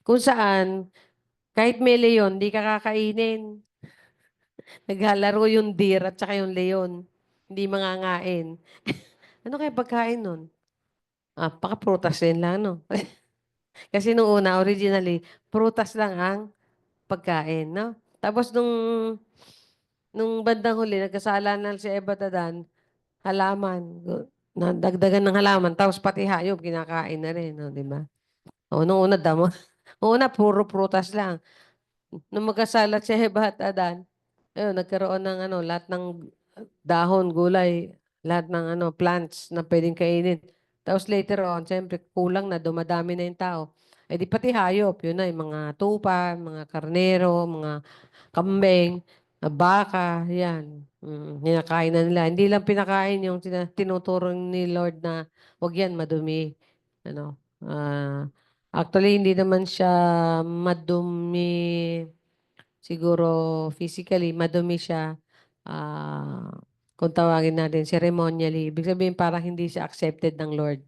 E: Kung saan, kahit may leon, di ka kakainin. Naglalaro yung deer at saka yung leon. Hindi mangangain. Ano kaya pagkain nun? Baka prutas din lang, no? Kasi nung una, originally, prutas lang ang pagkain, no? Tapos nung bandang huli, nagkasalanan si Eva at Adan, halaman. Nadagdagan ng halaman. Tapos pati hayop, kinakain na rin, no? Di ba? O, nung una, damo. Nung una, puro prutas lang. Nung magkasalat si Eva at Adan, ayun, nagkaroon ng lahat ng dahon, gulay, lahat ng plants na pwedeng kainin. Tapos later on, siyempre, kulang na, dumadami na yung tao. Eh di pati hayop, yun na, yung mga tupa, mga karnero, mga kambing, baka, yan. Ninakain na nila. Hindi lang pinakain yung tinuturo ni Lord na wag yan, madumi. Ano, actually, hindi naman siya madumi. Siguro physically, madumi siya. Kung tawagin natin, ceremonially. Ibig sabihin, parang hindi siya accepted ng Lord.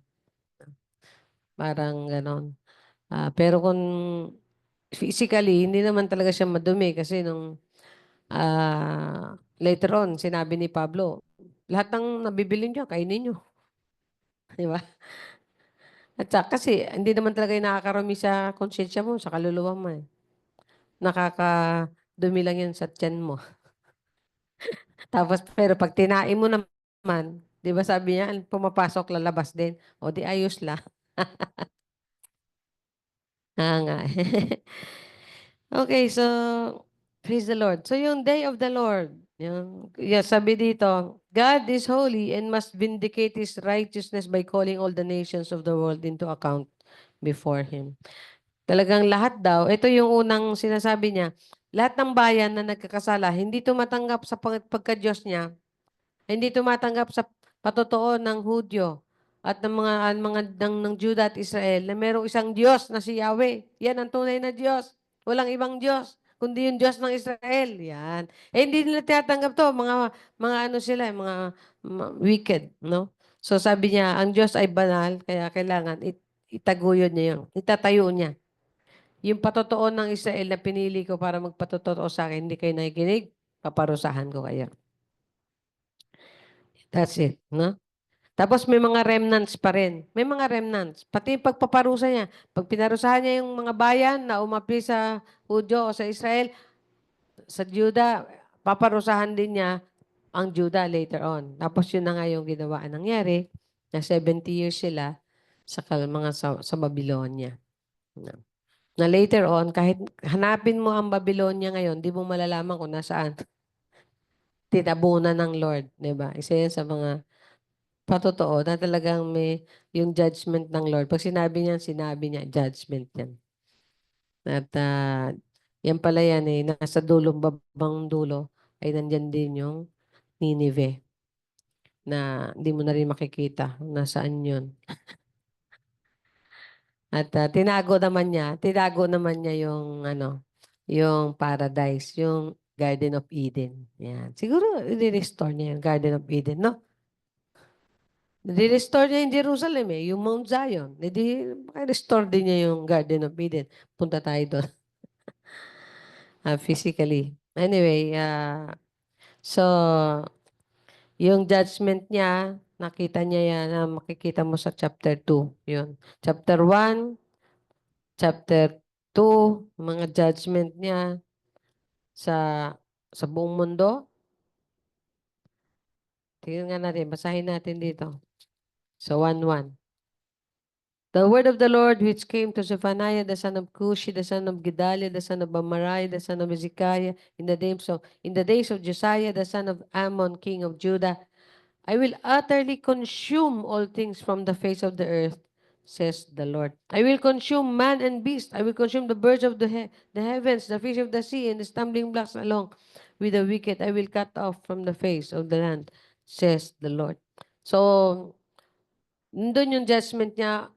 E: Parang ganon. Pero kung physically, hindi naman talaga siya madumi kasi nung later on, sinabi ni Pablo, lahat ng nabibili niyo, kainin niyo. Di ba? At saka kasi, hindi naman talaga yung nakakarami sa konsyensya mo, sa kaluluwa mo eh. Nakakadumi lang yan sa tiyan mo. Tapos, pero pag tinain mo naman, di ba sabi niya, pumapasok, lalabas din. O di ayos lang. Nga. Okay, so, praise the Lord. So, yung day of the Lord, sabi dito, God is holy and must vindicate His righteousness by calling all the nations of the world into account before Him. Talagang lahat daw, ito yung unang sinasabi niya, lahat ng bayan na nagkakasala, hindi tumatanggap sa pagka-Diyos niya, hindi tumatanggap sa patotoo ng Hudyo at ng Juda at Israel na mayroong isang Diyos na si Yahweh. Yan ang tunay na Diyos. Walang ibang Diyos, kundi yung Diyos ng Israel. Yan. Hindi nila tinatanggap to. Mga sila, wicked. No? So sabi niya, ang Diyos ay banal, kaya kailangan itaguyod niya yun. Itatayo niya. Yung patotoo ng Israel na pinili ko para magpatotoo sa akin, hindi kayo nakikinig, paparusahan ko kayo. That's it, no? Tapos may mga remnants pa rin. May mga remnants. Pati yung pagpaparusa niya. Pag pinarusahan niya yung mga bayan na umapi sa Hudyo o sa Israel, sa Juda, paparusahan din niya ang Juda later on. Tapos yun na nga yung ginawa nangyari na 70 years sila sa Babylonia. Na later on, kahit hanapin mo ang Babylonia ngayon, di mo malalaman kung nasaan. Tinabunan ng Lord, di ba? Isa yan sa mga patotoo na talagang may yung judgment ng Lord. Pag sinabi niya, judgment yan. At yan pala yan eh, nasa dulong babang dulo ay nandyan din yung Nineveh na hindi mo na rin makikita nasaan yun. At tinago naman niya yung yung paradise, yung Garden of Eden. Yan. Siguro i-restore niya yung Garden of Eden, no? Restore niya yung Jerusalem yung Mount Zion. Hindi, restore din niya yung Garden of Eden. Punta tayo doon. Physically. Anyway, so, yung judgment niya, nakita niya yan, makikita mo sa chapter 2. Yun. Chapter 1, chapter 2, mga judgment niya sa buong mundo. Tingnan nga natin, basahin natin dito. So, 1:1. The word of the Lord which came to Zephaniah, the son of Cushi, the son of Gedaliah, the son of Amarai, the son of Hezekiah, in the days of Josiah, the son of Ammon, king of Judah, I will utterly consume all things from the face of the earth, says the Lord. I will consume man and beast. I will consume the birds of the heavens, the fish of the sea, and the stumbling blocks along with the wicked. I will cut off from the face of the land, says the Lord. So, nandun yung judgment niya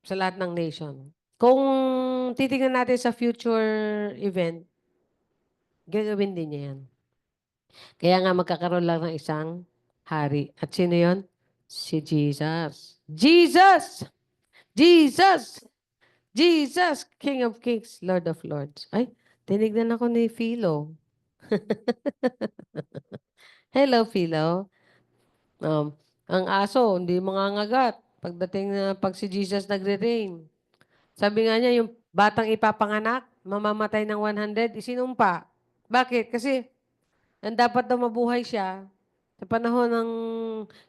E: sa lahat ng nation. Kung titingnan natin sa future event, gagawin din niya yan. Kaya nga magkakaroon lang ng isang hari. At sino yon? Si Jesus. Jesus! Jesus! Jesus! King of Kings, Lord of Lords. Ay, tinignan ako ni Philo. Hello, Philo. Ang aso, hindi mangangagat. Pag si Jesus nagre-reign. Sabi nga niya, yung batang ipapanganak, mamamatay ng 100, isinumpa. Bakit? Kasi, ang dapat daw mabuhay siya sa panahon ng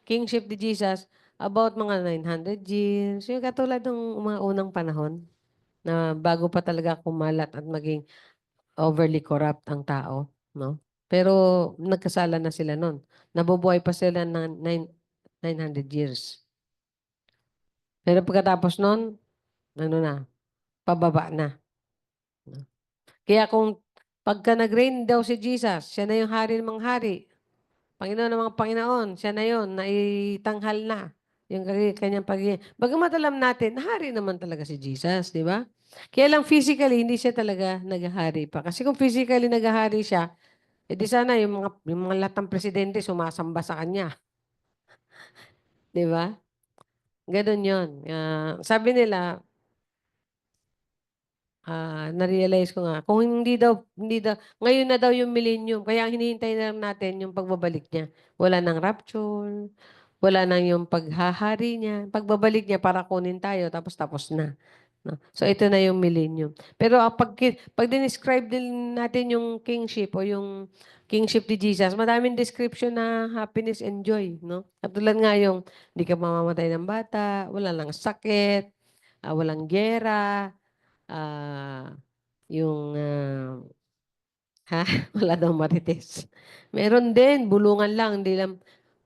E: kingship ni Jesus, about mga 900 years. Yung katulad ng mga unang panahon na bago pa talaga kumalat at maging overly corrupt ang tao, no? Pero nagkasala na sila nun. Nabubuhay pa sila ng 900 years. Pero pagkatapos nun, ano na, pababa na. Kaya kung pagka nag-reign daw si Jesus, siya na yung hari ng mga hari. Panginoon ng mga Panginoon, siya na yun, naitanghal na yung kanyang pagiging. Bagamat alam natin, hari naman talaga si Jesus, di ba? Kaya lang physically, hindi siya talaga naghahari pa. Kasi kung physically naghahari siya, edi sana yung mga lahat ng presidente sumasamba sa kanya. Di ba? Ganun yun. Sabi nila, na-realize ko nga, kung hindi daw, ngayon na daw yung millennium, kaya ang hinihintay na lang natin yung pagbabalik niya. Wala nang rapture, wala nang yung paghahari niya, pagbabalik niya para kunin tayo, tapos na. No? So, ito na yung millennium. Pero pag dinescribe din natin yung kingship o yung kingship ni Jesus, madaming description na happiness and joy. No? At tulad nga yung, hindi ka mamamatay ng bata, wala lang sakit, walang gera, ah, yung, ha? Wala daw marites. Meron din, bulungan lang,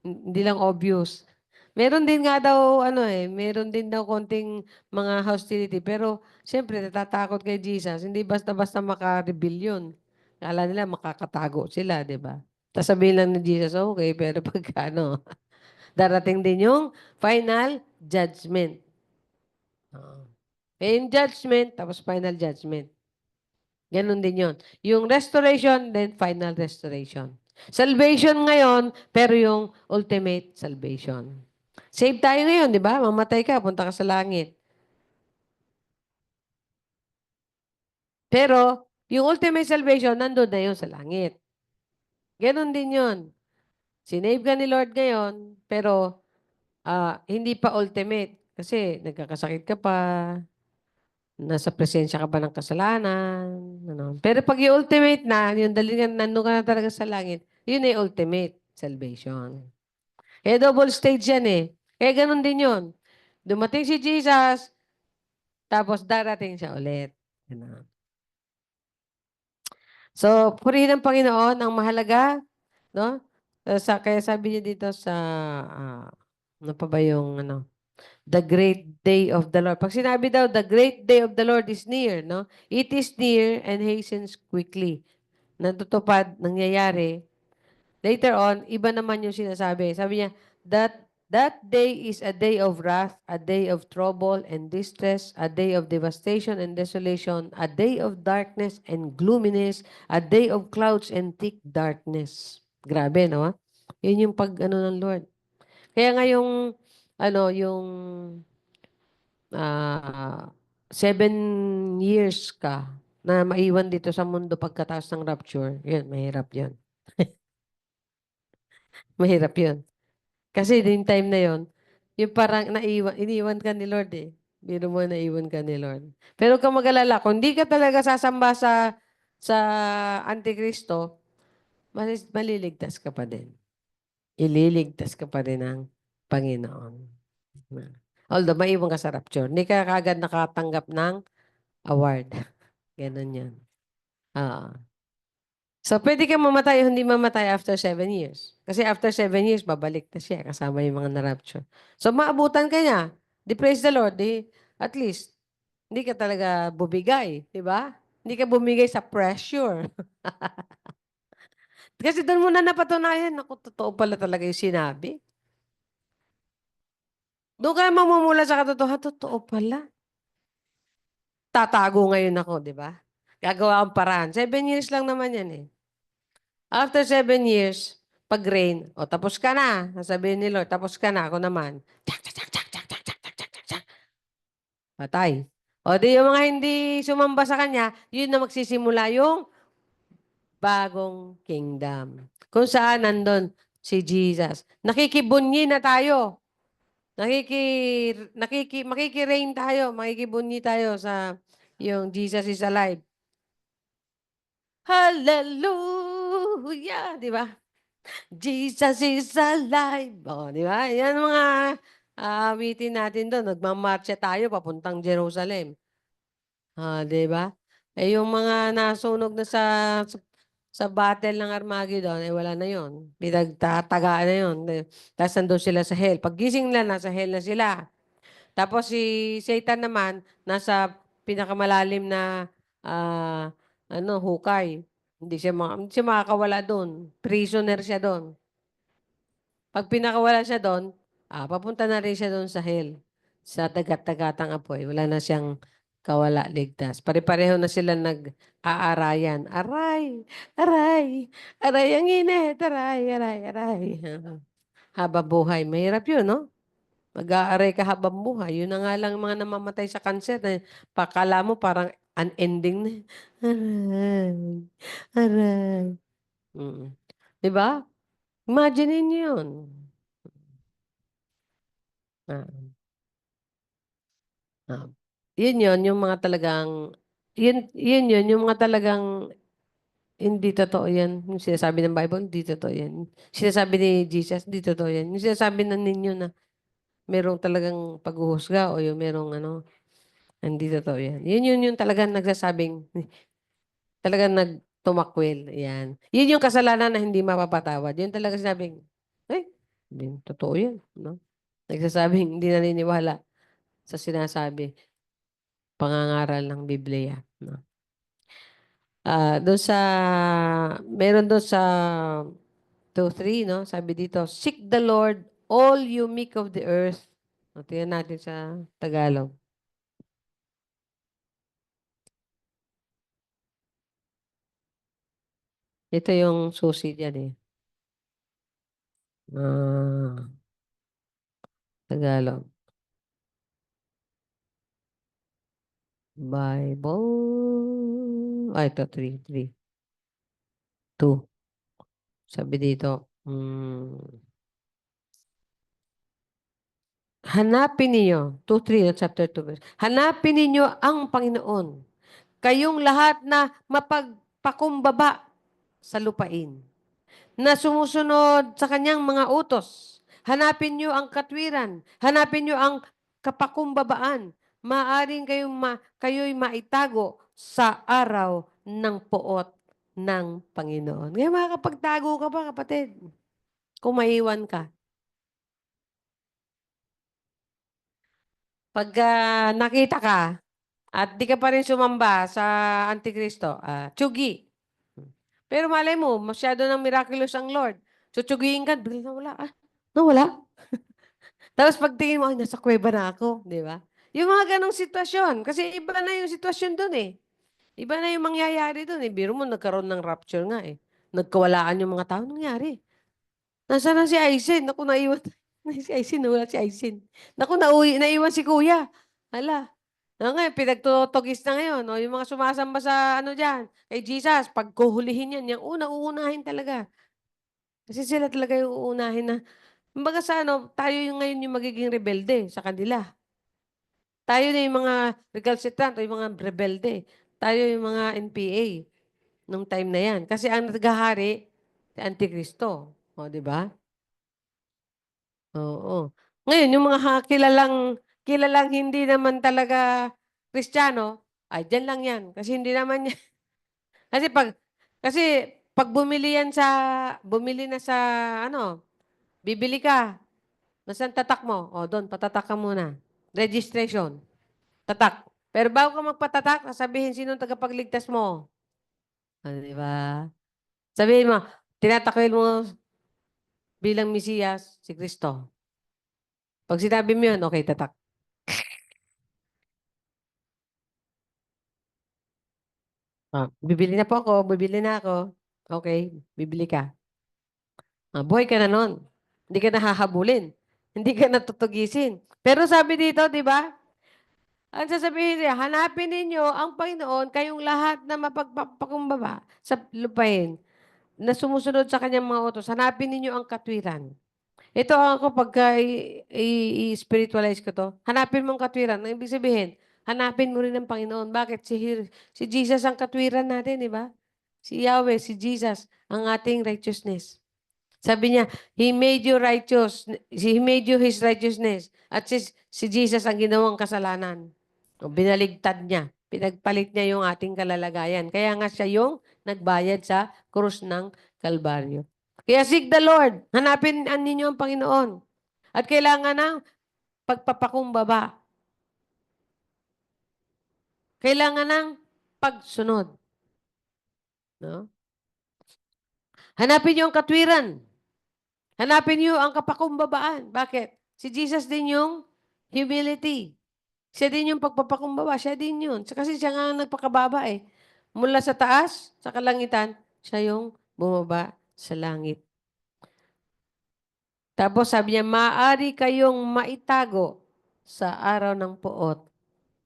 E: hindi lang obvious. Meron din nga daw, meron din daw konting mga hostility. Pero, siyempre, natatakot kay Jesus. Hindi basta-basta maka-reveal yun. Kala nila makakatago sila, di ba? Tapos sabihin lang ni Jesus, okay, pero pagka darating din yung final judgment. In judgment, tapos final judgment. Ganon din yon. Yung restoration, then final restoration. Salvation ngayon, pero yung ultimate salvation. Save tayo ngayon, di ba? Mamatay ka, punta ka sa langit. Pero, yung ultimate salvation, nandun na yun sa langit. Ganon din yon. Sinave ka ni Lord ngayon, pero hindi pa ultimate. Kasi nagkakasakit ka pa, nasa presensya ka ba ng kasalanan? Ano. Pero pag yung ultimate na, yung dalingan, nandun ka na talaga sa langit, yun ay ultimate salvation. Kaya double stage yan eh. Kaya ganun din yun. Dumating si Jesus, tapos darating siya ulit. Ano. So, purihin ng Panginoon ang mahalaga, no? Kaya sabi niya dito sa, ano pa ba yung, the great day of the Lord. Pag sinabi daw, the great day of the Lord is near, no? It is near and hastens quickly. Natutupad, nangyayari. Later on, iba naman yung sinasabi. Sabi niya, that day is a day of wrath, a day of trouble and distress, a day of devastation and desolation, a day of darkness and gloominess, a day of clouds and thick darkness. Grabe, no? Yun yung pag-ano ng Lord. Kaya nga yung 7 years ka na maiwan dito sa mundo pagkatapos ng rapture, yun, mahirap yun. Mahirap yun. Kasi yung time na yun, yung parang iniwan ka ni Lord eh. Biro mo naiwan ka ni Lord. Pero kung mag-alala, kung hindi ka talaga sasamba sa Antikristo, maliligtas ka pa din. Ililigtas ka pa din ng Panginoon. Although, maiwan ka sa rapture. Hindi ka kagad nakatanggap ng award. Ganun yan. So, pwede ka mamatay o hindi mamatay after 7 years. Kasi after 7 years, babalik na siya kasama yung mga na-rapture. So, maabutan ka niya. Di praise the Lord, di at least, hindi ka talaga bumigay, di ba? Hindi ka bumigay sa pressure. Kasi doon mo na napatunayan, naku, totoo pala talaga yung sinabi. Doon ka mamumula sa katotohanan, totoo pala. Tatago ngayon ako, di ba? Gagawa akong paraan. 7 years lang naman yan eh. After 7 years, pag rain, o tapos ka na. Sasabihin ni Lord, tapos ka na. Ako naman. Tsak, tsak, tsak, tsak, tsak, tsak, tsak, tsak, tsak, tsak. Patay. O di yung mga hindi sumamba sa kanya, yun na magsisimula yung bagong kingdom. Kung saan nandun si Jesus. Nakikibunyi na tayo. Makikirain tayo. Makikibunyi tayo sa yung Jesus is alive. Hallelujah! Di ba? Jesus is alive. O, di ba? Yan ang mga awitin natin doon. Nagmamarcha tayo papuntang Jerusalem. Di ba? Eh, yung mga nasunog na sa battle ng Armageddon, eh wala na yon. Pinagtatagaan na yon. Tapos nandun sila sa hell. Paggising nila, nasa hell na sila. Tapos si Satan naman, nasa pinakamalalim na hukay. Hindi siya makakawala doon. Prisoner siya doon. Pag pinakawala siya doon, papunta na rin siya doon sa hell. Sa dagat-dagatang apoy. Wala na siyang kawala ligtas. Pare-pareho na sila nag-aarayan. Aray! Aray! Aray ang init! Aray! Aray! Aray! Habang buhay. Mahirap yun, no? Mag-aaray ka habang buhay. Yun na nga lang mga namamatay sa cancer. Pakala mo parang unending na. Aray! Aray! Mm. Diba? Imagine niyo yun. Ah, ah. Yun, yung mga talagang, yun, yung mga talagang hindi totoo yan. Yung sinasabi ng Bible, hindi totoo yan. Sinasabi ni Jesus, hindi totoo yan. Yung sinasabi na ninyo na merong talagang paghuhusga o yung merong hindi totoo yan. Yun yung talagang nagsasabing, talagang nagtumakwil. Yan. Yun yung kasalanan na hindi mapapatawad. Yun talaga sabing, hindi totoo yan. No? Nagsasabing hindi naniniwala sa sinasabi, pangangaral ng Biblia. No? Meron doon sa 2:3, no? Sabi dito, seek the Lord, all you meek of the earth. Tingnan natin sa Tagalog. Ito yung susi dyan eh. Tagalog. Bible. Ito, 3. 2. Sabi dito, hanapin niyo, 2:3, chapter 2, verse. Hanapin ninyo ang Panginoon. Kayong lahat na mapagpakumbaba sa lupain, na sumusunod sa kanyang mga utos. Hanapin niyo ang katwiran. Hanapin niyo ang kapakumbabaan. Maaring kayo'y maitago sa araw ng poot ng Panginoon. Ngayon makakapagtago ka ba, kapatid? Kung maiwan ka. Pag nakita ka at di ka pa rin sumamba sa Antikristo, tsugi. Pero malay mo, masyado ng miraculous ang Lord. Tsutsugiin ka, bigla nawala. Nawala. Tapos pagtingin mo, ay, nasa kuweba na ako. Di ba? Yung mga ganong sitwasyon. Kasi iba na yung sitwasyon dun eh. Iba na yung mangyayari dun eh. Biro mo, nagkaroon ng rapture nga eh. Nagkawalaan yung mga tao. Nangyari. Nasaan na si Aisin? Naku, naiwan. Si Aisin, nawala si Aisin. Naku, naiwan si Kuya. Hala. Ngayon, pinagtutugis na ngayon. O, yung mga sumasamba sa dyan, kay Jesus, pagkuhulihin yan, yung uunahin talaga. Kasi sila talaga yung uunahin na, kumbaga sa tayo yung ngayon yung magiging rebelde sa kanila. Tayo na yung mga recalcitrant o yung mga rebelde. Tayo yung mga NPA nung time na yan. Kasi ang naghahari, si Antikristo. O, di ba? Oo. Ngayon, yung mga kilalang hindi naman talaga Kristiyano, ay, dyan lang yan. Kasi hindi naman yan. Kasi pag bumili na sa, bibili ka, nasaan tatak mo? O, doon, patatak ka muna. registration. Tatak. Pero bago ka magpatatak, sasabihin sino ang tagapagligtas mo. Di ba? Sabihin mo, tinatakwil mo bilang Mesiyas, si Kristo. Pag sinabi mo yun, okay, tatak. Bibili na po ako, bibili na ako. Okay, bibili ka. Buhay ka na nun. Hindi ka nahahabulin. Hindi ka natutugisin. Pero sabi dito, di ba? Ang sasabihin niya, hanapin ninyo ang Panginoon, kayong lahat na mapagpapakumbaba sa lupain na sumusunod sa kanyang mga utos. Hanapin ninyo ang katwiran. Ito ako pagka i-spiritualize ko to. Hanapin mo ang katwiran. Ang ibig sabihin, hanapin mo rin ang Panginoon. Bakit? Si Jesus ang katwiran natin, di ba? Si Yahweh, si Jesus, ang ating righteousness. Sabi niya, He made you righteous. He made you His righteousness. At si Jesus ang ginawang kasalanan. O, binaligtad niya. Pinagpalit niya yung ating kalalagayan. Kaya nga siya yung nagbayad sa krus ng Kalbaryo. Kaya seek the Lord. Hanapin ninyo ang Panginoon. At kailangan ng pagpapakumbaba. Kailangan ng pagsunod. No? Hanapin niyo ang katwiran. Hanapin niyo ang kapakumbabaan. Bakit? Si Jesus din yung humility. Siya din yung pagpapakumbaba. Siya din yun. Kasi siya nga nagpakababa eh. Mula sa taas, sa kalangitan, siya yung bumaba sa langit. Tapos sabi niya, maaari kayong maitago sa araw ng puot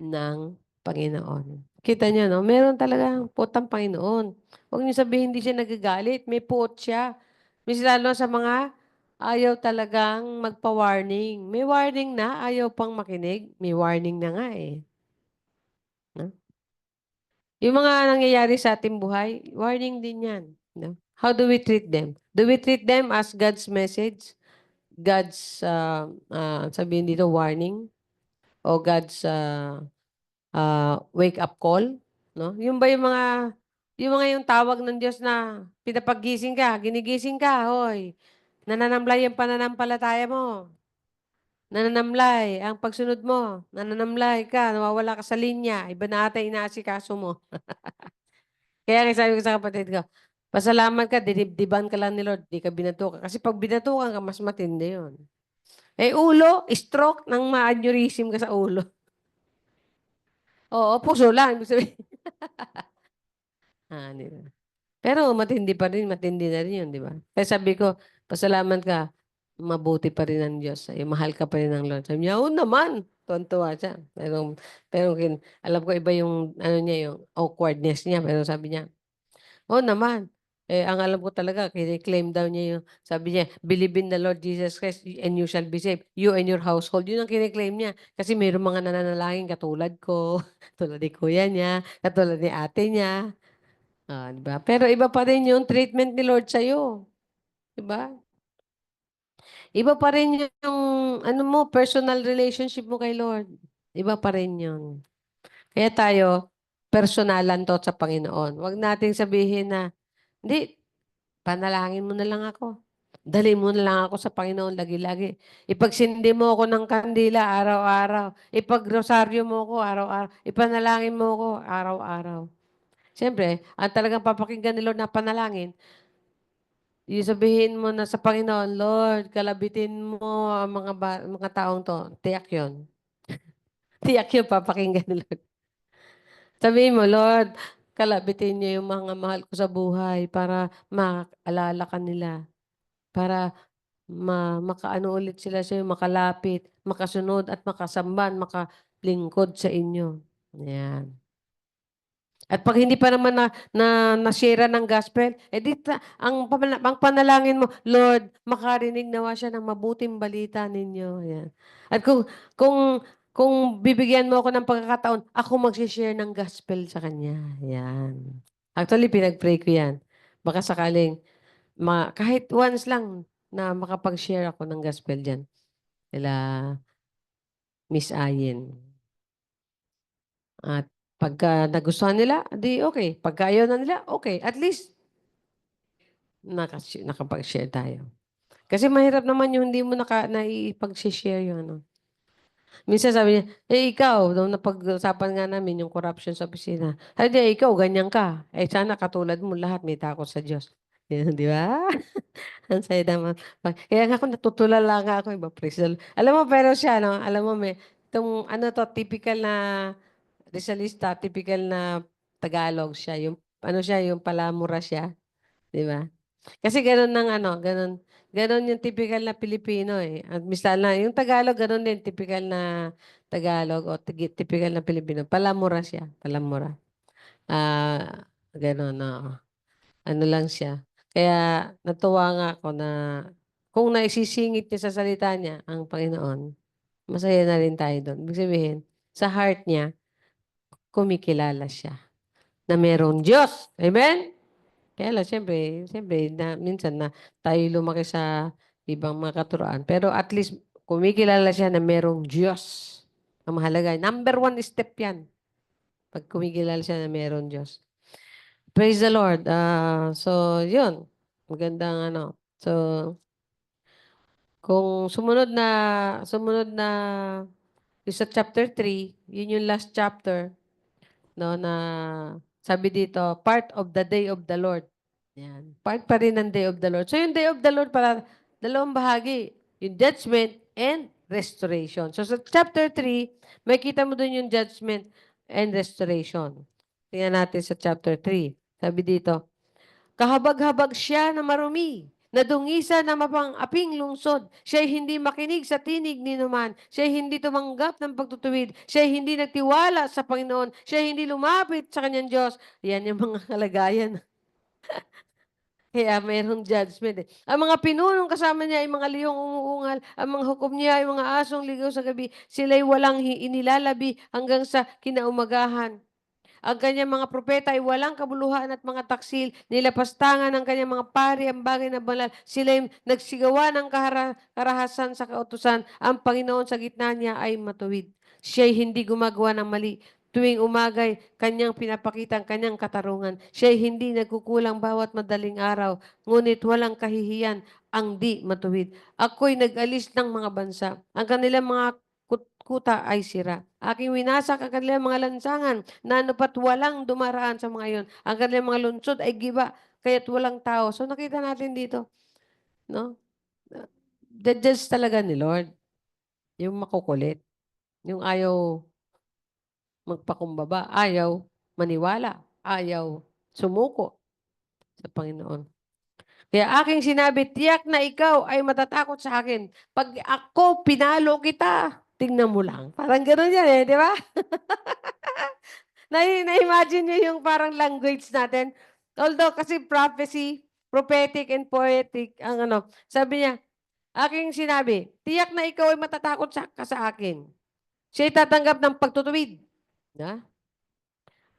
E: ng Panginoon. Kita niyo, no? Meron talagang puot ang Panginoon. Huwag niyo sabihin hindi siya nagagalit. May puot siya. Mas lalo sa mga ayaw talagang magpa-warning. May warning na, ayaw pang makinig. May warning na nga eh. No? Yung mga nangyayari sa ating buhay, warning din yan. No? How do we treat them? Do we treat them as God's message? God's, sabihin dito, warning? O God's wake-up call? No? Yung ba yung tawag ng Diyos na pinapagising ka, ginigising ka, hoy, nananamlay yung pananampalataya mo. Nananamlay ang pagsunod mo. Nananamlay ka, nawawala ka sa linya. Iba na ata inaasikaso mo. Kaya nga sabi ko sa kapatid ko, pasalamat ka, dinibdiban ka lang ni Lord, di ka binatukan. Kasi pag binatukan ka, mas matindi yun. Eh ulo, stroke, nang ma-aneurysm ka sa ulo. Oo, puso lang. Ibig sabihin. Di ba? Pero matindi na rin yun, di ba? Kaya sabi ko, pasalamat ka, mabuti pa rin ang Diyos. Mahal ka pa rin ng Lord. Sabi niya, oo naman. Tuwan-tuwa siya. Pero alam ko iba yung, niya, yung awkwardness niya. Pero sabi niya, oo naman. Ang alam ko talaga, kine-claim daw niya yung, sabi niya, believe in the Lord Jesus Christ and you shall be saved. You and your household. Yun ang kine-claim niya. Kasi mayroong mga nananalangin katulad ko, katulad ni kuya niya, katulad ni ate niya. Diba? Pero iba pa rin yung treatment ni Lord sa'yo. Diba? Iba pa rin yung, personal relationship mo kay Lord. Iba pa rin yun. Kaya tayo, personalan to sa Panginoon. Huwag nating sabihin na, hindi, panalangin mo na lang ako. Dali mo na lang ako sa Panginoon lagi-lagi. Ipagsindi mo ako ng kandila araw-araw. Ipagrosaryo mo ako araw-araw. Ipanalangin mo ako araw-araw. Siyempre, ang talagang papakinggan ni Lord na panalangin, yung sabihin mo na sa Panginoon, Lord, kalabitin mo ang mga taong to. Tiyak yun. Tiyak yun, papakinggan ni Lord. Sabihin mo, Lord, kalabitin niyo yung mga mahal ko sa buhay para maalala ka nila. Para makaano ulit sila sa'yo, makalapit, makasunod at makasamban, makalingkod sa inyo. Yan. At pag hindi pa naman na-share ng gospel, ang panalangin mo, Lord, makarinig nawa siya ng mabuting balita ninyo. Yan. At kung bibigyan mo ako ng pagkakataon, ako mag-share ng gospel sa kanya. Yan. Actually, pinag-pray ko yan. Baka sakaling, kahit once lang na makapag-share ako ng gospel dyan. Kila Miss Ayen. At pagka nagustuhan nila, di okay. Pagka ayaw na nila, okay. At least, nakapag-share tayo. Kasi mahirap naman yung hindi mo naipag-share yung ano. Minsan sabi niya, ikaw, nung napag-usapan nga namin yung corruption sa opisina, sabi niya, ikaw, ganyan ka. Sana katulad mo lahat may takot sa Diyos. Yan, di ba? Ang saya naman. Kaya nga ako natutulala nga ako, iba, praise the Lord. Alam mo, pero siya, no? Alam mo, itong, ano to, typical na Rizalista, typical na Tagalog siya. Yung, ano siya, yung palamura siya. Di ba? Kasi ganun ng ano, ganun yung typical na Pilipino eh. At misal na, yung Tagalog, ganun din, typical na Tagalog o typical na Pilipino. Palamura siya, palamura. Ganun, no. Ano lang siya. Kaya natuwa nga ako na kung naisisingit niya sa salita niya ang Panginoon, masaya na rin tayo doon. Ibig sabihin, sa heart niya, kumikilala siya na merong Diyos. Amen? Kaya lang, siyempre, na, minsan na tayo lumaki sa ibang mga katuroan. Pero at least, kumikilala siya na merong Diyos. Ang mahalaga, number one step yan. Pag kumikilala siya na merong Diyos. Praise the Lord. So, yun. Magandang ano. So, kung sumunod na, yung sa chapter 3, yun yung last chapter, no, na sabi dito, part of the day of the Lord. Yan. Part pa rin ng day of the Lord. So, yung day of the Lord para dalawang bahagi. Yung judgment and restoration. So, sa chapter 3, may kita mo dun yung judgment and restoration. Tingnan natin sa chapter 3. Sabi dito, kahabag-habag siya na marumi, nadungisa na mapang-aping lungsod. Siya'y hindi makinig sa tinig ni Numan. Siya'y hindi tumanggap ng pagtutuwid. Siya'y hindi nagtiwala sa Panginoon. Siya'y hindi lumapit sa kanyang Diyos. Yan yung mga kalagayan. Kaya mayroong judgment eh. Ang mga pinunong kasama niya ay mga liyong umuungal. Ang mga hukom niya ay mga asong ligaw sa gabi. Sila'y walang inilalabi hanggang sa kinaumagahan. Ang kanyang mga propeta ay walang kabuluhan at mga taksil. Nilapastangan ng kanyang mga pari ang bagay na banal. Sila'y nagsigawa ng karahasan sa kautusan. Ang Panginoon sa gitna niya ay matuwid. Siya'y hindi gumagawa ng mali. Tuwing umagay, kanyang pinapakita ang kanyang katarungan. Siya'y hindi nagkukulang bawat madaling araw. Ngunit walang kahihiyan ang di matuwid. Ako'y nag-alis ng mga bansa. Ang kanilang mga kuta ay sira. Aking winasak ang kanilang mga lansangan, na anupat walang dumaraan sa mga iyon. Ang kanilang mga lungsod ay giba, kaya't walang tao. So nakita natin dito, no? The judge talaga ni Lord. Yung makukulit. Yung ayaw magpakumbaba. Ayaw maniwala. Ayaw sumuko sa Panginoon. Kaya aking sinabi, tiyak na ikaw ay matatakot sa akin. Pag ako pinalo kita, tingnan mo lang. Parang gano'n yan eh, di ba? Na-imagine nyo yung parang language natin. Although kasi prophecy, prophetic and poetic, ang ano, sabi niya, aking sinabi, tiyak na ikaw ay matatakot sa akin. Siya'y tatanggap ng pagtutuwid. Na?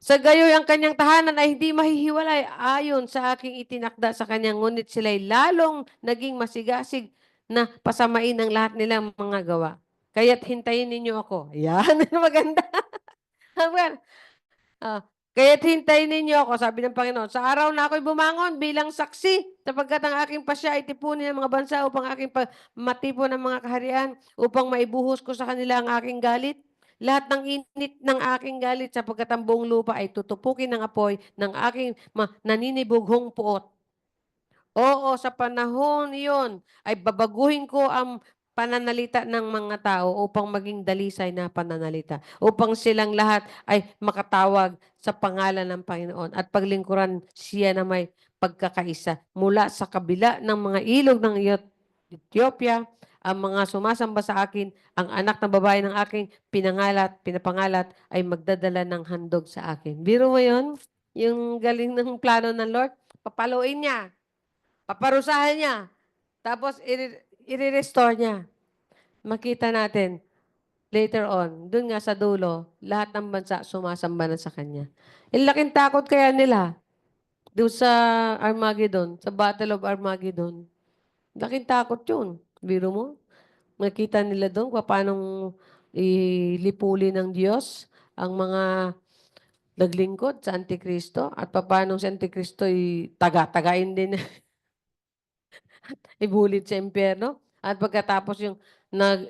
E: Sa gayoy ang kanyang tahanan ay hindi mahihiwalay ayon sa aking itinakda sa kanyang, ngunit sila'y lalong naging masigasig na pasamain ang lahat nilang mga gawa. Kaya't hintayin ninyo ako. Ayan, maganda. Ah, kaya't hintayin ninyo ako, sabi ng Panginoon, sa araw na ako'y bumangon bilang saksi, sapagkat ang aking pasya ay tipunin ng mga bansa upang aking matipon ng mga kaharian, upang maibuhos ko sa kanila ang aking galit. Lahat ng init ng aking galit, sapagkat ang buong lupa ay tutupukin ng apoy ng aking naninibughong puot. Oo, sa panahon iyon ay babaguhin ko ang pananalita ng mga tao upang maging dalisay na pananalita. Upang silang lahat ay makatawag sa pangalan ng Panginoon at paglingkuran siya na may pagkakaisa. Mula sa kabila ng mga ilog ng Ethiopia, ang mga sumasamba sa akin, ang anak na babae ng aking pinapangalat ay magdadala ng handog sa akin. Biro mo yun? Yung galing ng plano ng Lord? Papaluin niya. Paparusahan niya. Tapos, i-restore niya. Makita natin, later on, dun nga sa dulo, lahat ng bansa sumasamba na sa kanya. Yung laking takot kaya nila, doon sa Armageddon, sa Battle of Armageddon. Laking takot yun. Biro mo? Makita nila doon kung paano ilipuli ng Diyos ang mga naglingkod sa Antikristo at paano si Antikristo ay taga-tagain din ibulit sa impyerno. At pagkatapos yung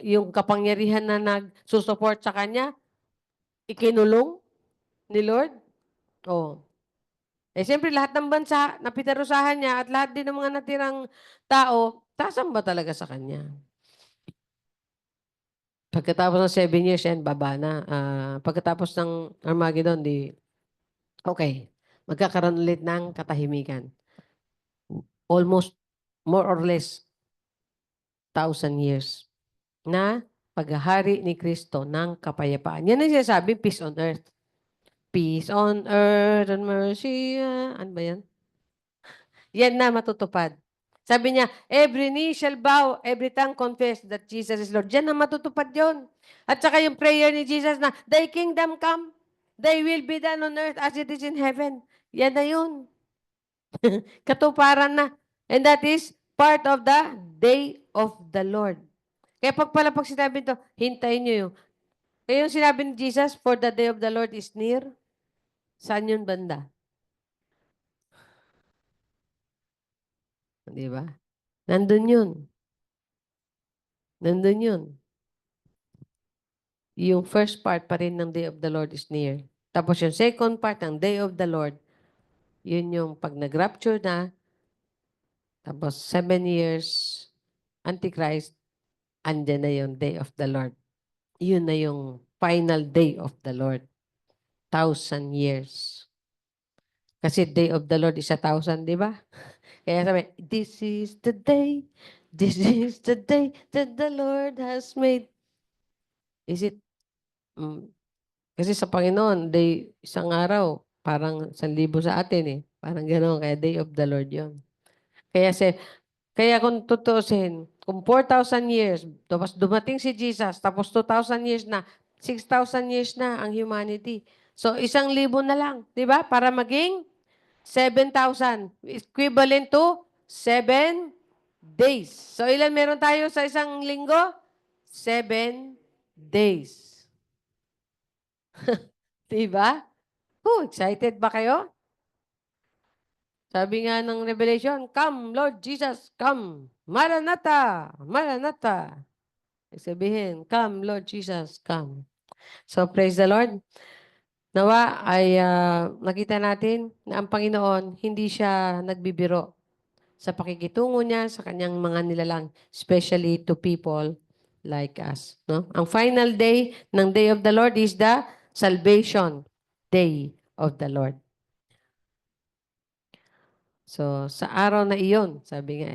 E: yung kapangyarihan na nagsusupport sa kanya, ikinulong ni Lord? Oh. Eh, siyempre, lahat ng bansa na pinarusahan niya at lahat din ng mga natirang tao, sasamba talaga sa kanya. Pagkatapos ng 7 years, yan, baba na. Pagkatapos ng Armageddon, okay, magkakaroon ulit ng katahimikan. Almost, more or less, 1,000 years na paghahari ni Kristo ng kapayapaan. Yan ang sinasabi, peace on earth. Peace on earth and mercy. Ano ba yan? Yan na matutupad. Sabi niya, every knee shall bow, every tongue confess that Jesus is Lord. Yan na matutupad yon. At saka yung prayer ni Jesus na, thy kingdom come, thy will be done on earth as it is in heaven. Yan na yun. Katuparan na. And that is part of the day of the Lord. Kaya pag sinabi ito, hintayin nyo yung. Kaya yung sinabi ni Jesus, for the day of the Lord is near. Saan yun banda? Di ba? Nandun yun. Nandun yun. Yung first part pa rin ng day of the Lord is near. Tapos yung second part ng day of the Lord, yun yung pag nag-rapture na, tapos 7 years, Antichrist, andyan na yung day of the Lord. Yun na yung final day of the Lord. 1,000 years. Kasi day of the Lord is 1,000, di ba? Kaya sabi, this is the day that the Lord has made. Is it? Kasi sa Panginoon, isang araw, parang 1,000 sa atin eh. Parang gano'n, kaya day of the Lord yon. Kaya kung tutuusin, kung 4,000 years, tapos dumating si Jesus, tapos 2,000 years na, 6,000 years na ang humanity. So, 1,000 na lang, di ba? Para maging 7,000. Equivalent to 7 days. So, ilan meron tayo sa isang linggo? 7 days. Diba? Excited ba kayo? Sabi nga ng Revelation, come, Lord Jesus, come. Maranatha, Maranatha. Ibig sabihin, come, Lord Jesus, come. So, praise the Lord. Nawa ay nakita natin na ang Panginoon, hindi siya nagbibiro sa pakikitungo niya sa kanyang mga nilalang, especially to people like us. No? Ang final day ng day of the Lord is the salvation day of the Lord. So, sa araw na iyon, sabi nga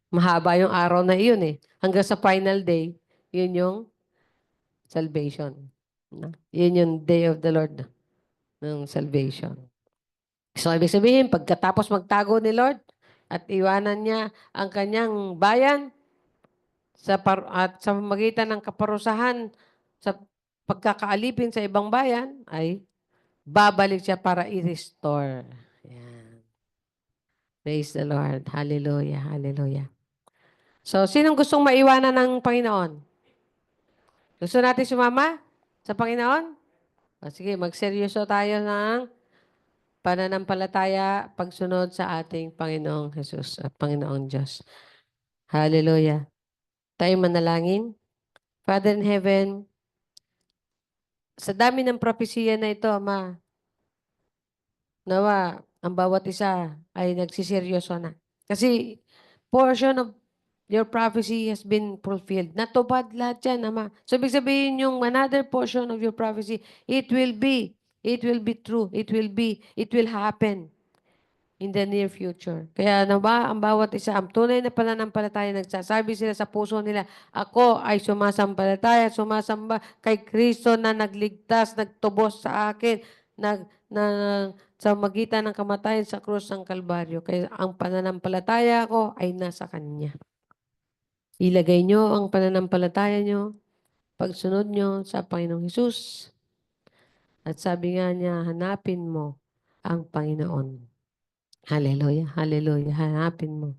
E: mahaba yung araw na iyon eh. Hanggang sa final day, yun yung salvation. No? Yun yung day of the Lord ng salvation. So, ibig sabihin, pagkatapos magtago ni Lord at iwanan niya ang kanyang bayan at sa magitan ng kaparusahan sa pagkakaalipin sa ibang bayan, ay babalik siya para i-restore. Yan. Praise the Lord. Hallelujah. Hallelujah. So, sinong gustong maiwanan ng Panginoon? Gusto natin sumama sa Panginoon? Sige, magseryoso tayo ng pananampalataya, pagsunod sa ating Panginoong Jesus at Panginoong Diyos. Hallelujah. Tayo manalangin. Father in heaven, sa dami ng propesiya na ito, Ama, nawa, ang bawat isa ay nagsiseryoso na. Kasi portion of your prophecy has been fulfilled. Natupad lahat yan, Ama. So, ibig sabihin yung another portion of your prophecy, it will be true, it will happen in the near future. Kaya ano ba, ang bawat isa, ang tunay na pananampalataya, nagsasabi sila sa puso nila, ako ay sumasamba kay Kristo na nagligtas, nagtubos sa akin, sa magitan ng kamatayan sa krus ng Kalbaryo. Kaya ang pananampalataya ko ay nasa Kanya. Ilagay nyo ang pananampalataya nyo, pagsunod nyo sa Panginoong Hesus. At sabi nga niya, hanapin mo ang Panginoon. Hallelujah, hallelujah. Hanapin mo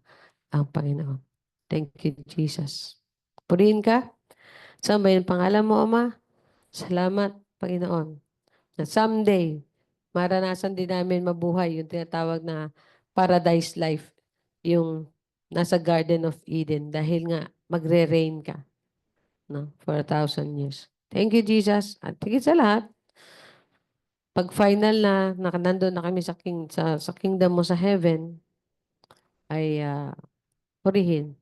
E: ang Panginoon. Thank you, Jesus. Purihin ka. Sambahin pangalan mo, Ama. Salamat, Panginoon. Na someday, maranasan din namin mabuhay yung tinatawag na paradise life. Yung nasa Garden of Eden. Dahil nga, magre-reign ka. no? For 1,000 years. Thank you, Jesus. At higit sa lahat, pag final na, nandun na kami sa kingdom mo sa heaven, ay purihin.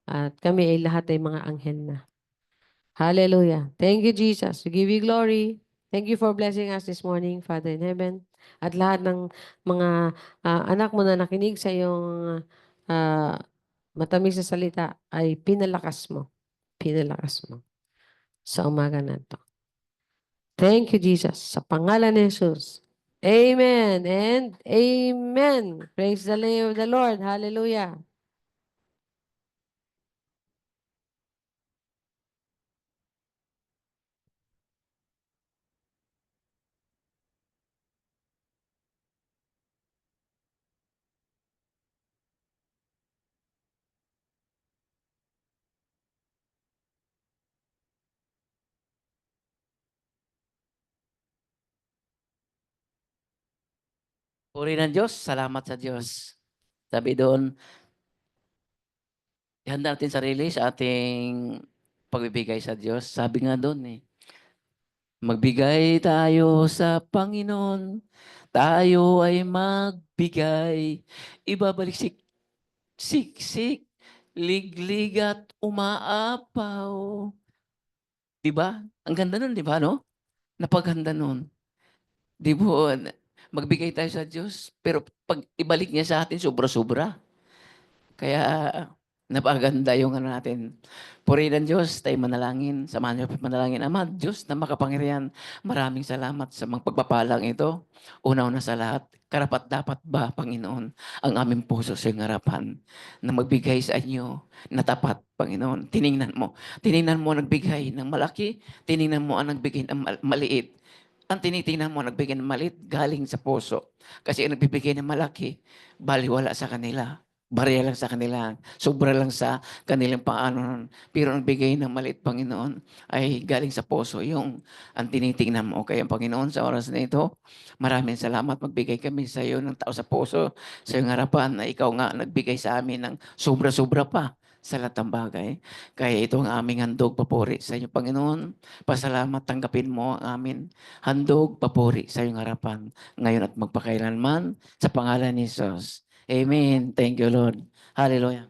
E: At kami ay lahat ay mga anghel na. Hallelujah. Thank you, Jesus. We give you glory. Thank you for blessing us this morning, Father in heaven. At lahat ng mga anak mo na nakinig sa iyong matamis na salita ay pinalakas mo. Pinalakas mo sa umaga na ito. Thank you, Jesus. Sa pangalan ni Jesus. Amen and amen. Praise the name of the Lord. Hallelujah.
F: Puri ng Diyos, salamat sa Diyos. Sabi doon, ihanda natin sarili sa ating pagbibigay sa Diyos. Sabi nga doon magbigay tayo sa Panginoon, tayo ay magbigay, ibabalik siksik, liglig at umaapaw. Diba? Ang ganda nun, di ba, no? Napaganda nun. Di po, magbigay tayo sa Diyos, pero pag ibalik niya sa atin, sobra-sobra. Kaya napaganda yung ano natin. Purihin ng Diyos, tayo manalangin. Samahan niyo po manalangin. Ama, Diyos na makapangyarihan, maraming salamat sa mga pagpapalang ito. Una-una sa lahat, karapat dapat ba, Panginoon, ang aming puso sa iyong harapan na magbigay sa inyo na tapat, Panginoon. Tiningnan mo ang nagbigay ng malaki, tiningnan mo ang nagbigay ng maliit. Ang tinitingnan mo, nagbigay ng maliit, galing sa puso. Kasi ang nagbibigay ng malaki, baliwala sa kanila. Barya lang sa kanila. Sobra lang sa kanilang paano. Pero ang bigay ng maliit, Panginoon, ay galing sa puso. Yung ang tinitingnan mo. Kaya, Panginoon, sa oras na ito, maraming salamat. Magbigay kami sa iyo ng tao sa puso, sa iyong harapan na ikaw nga nagbigay sa amin ng sobra-sobra pa sa lahat ng bagay. Kaya ito ang aming handog, papuri sa iyo, Panginoon. Pasalamat, tanggapin mo ang amin handog, papuri sa iyong harapan ngayon at magpakailanman sa pangalan ni Jesus. Amen. Thank you, Lord. Hallelujah.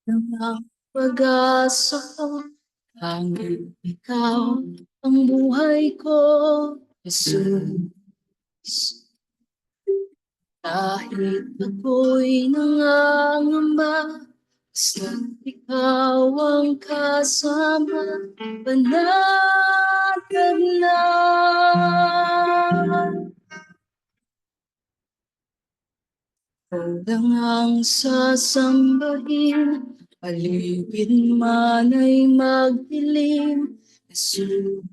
G: Ang pag-asa ko, hanggang ikaw ang buhay ko, Jesus. Kahit ako'y nangangamba, basta't ikaw ang kasama, panatag na. Walang ang sasambahin, paligid man ay magdilim, Jesus.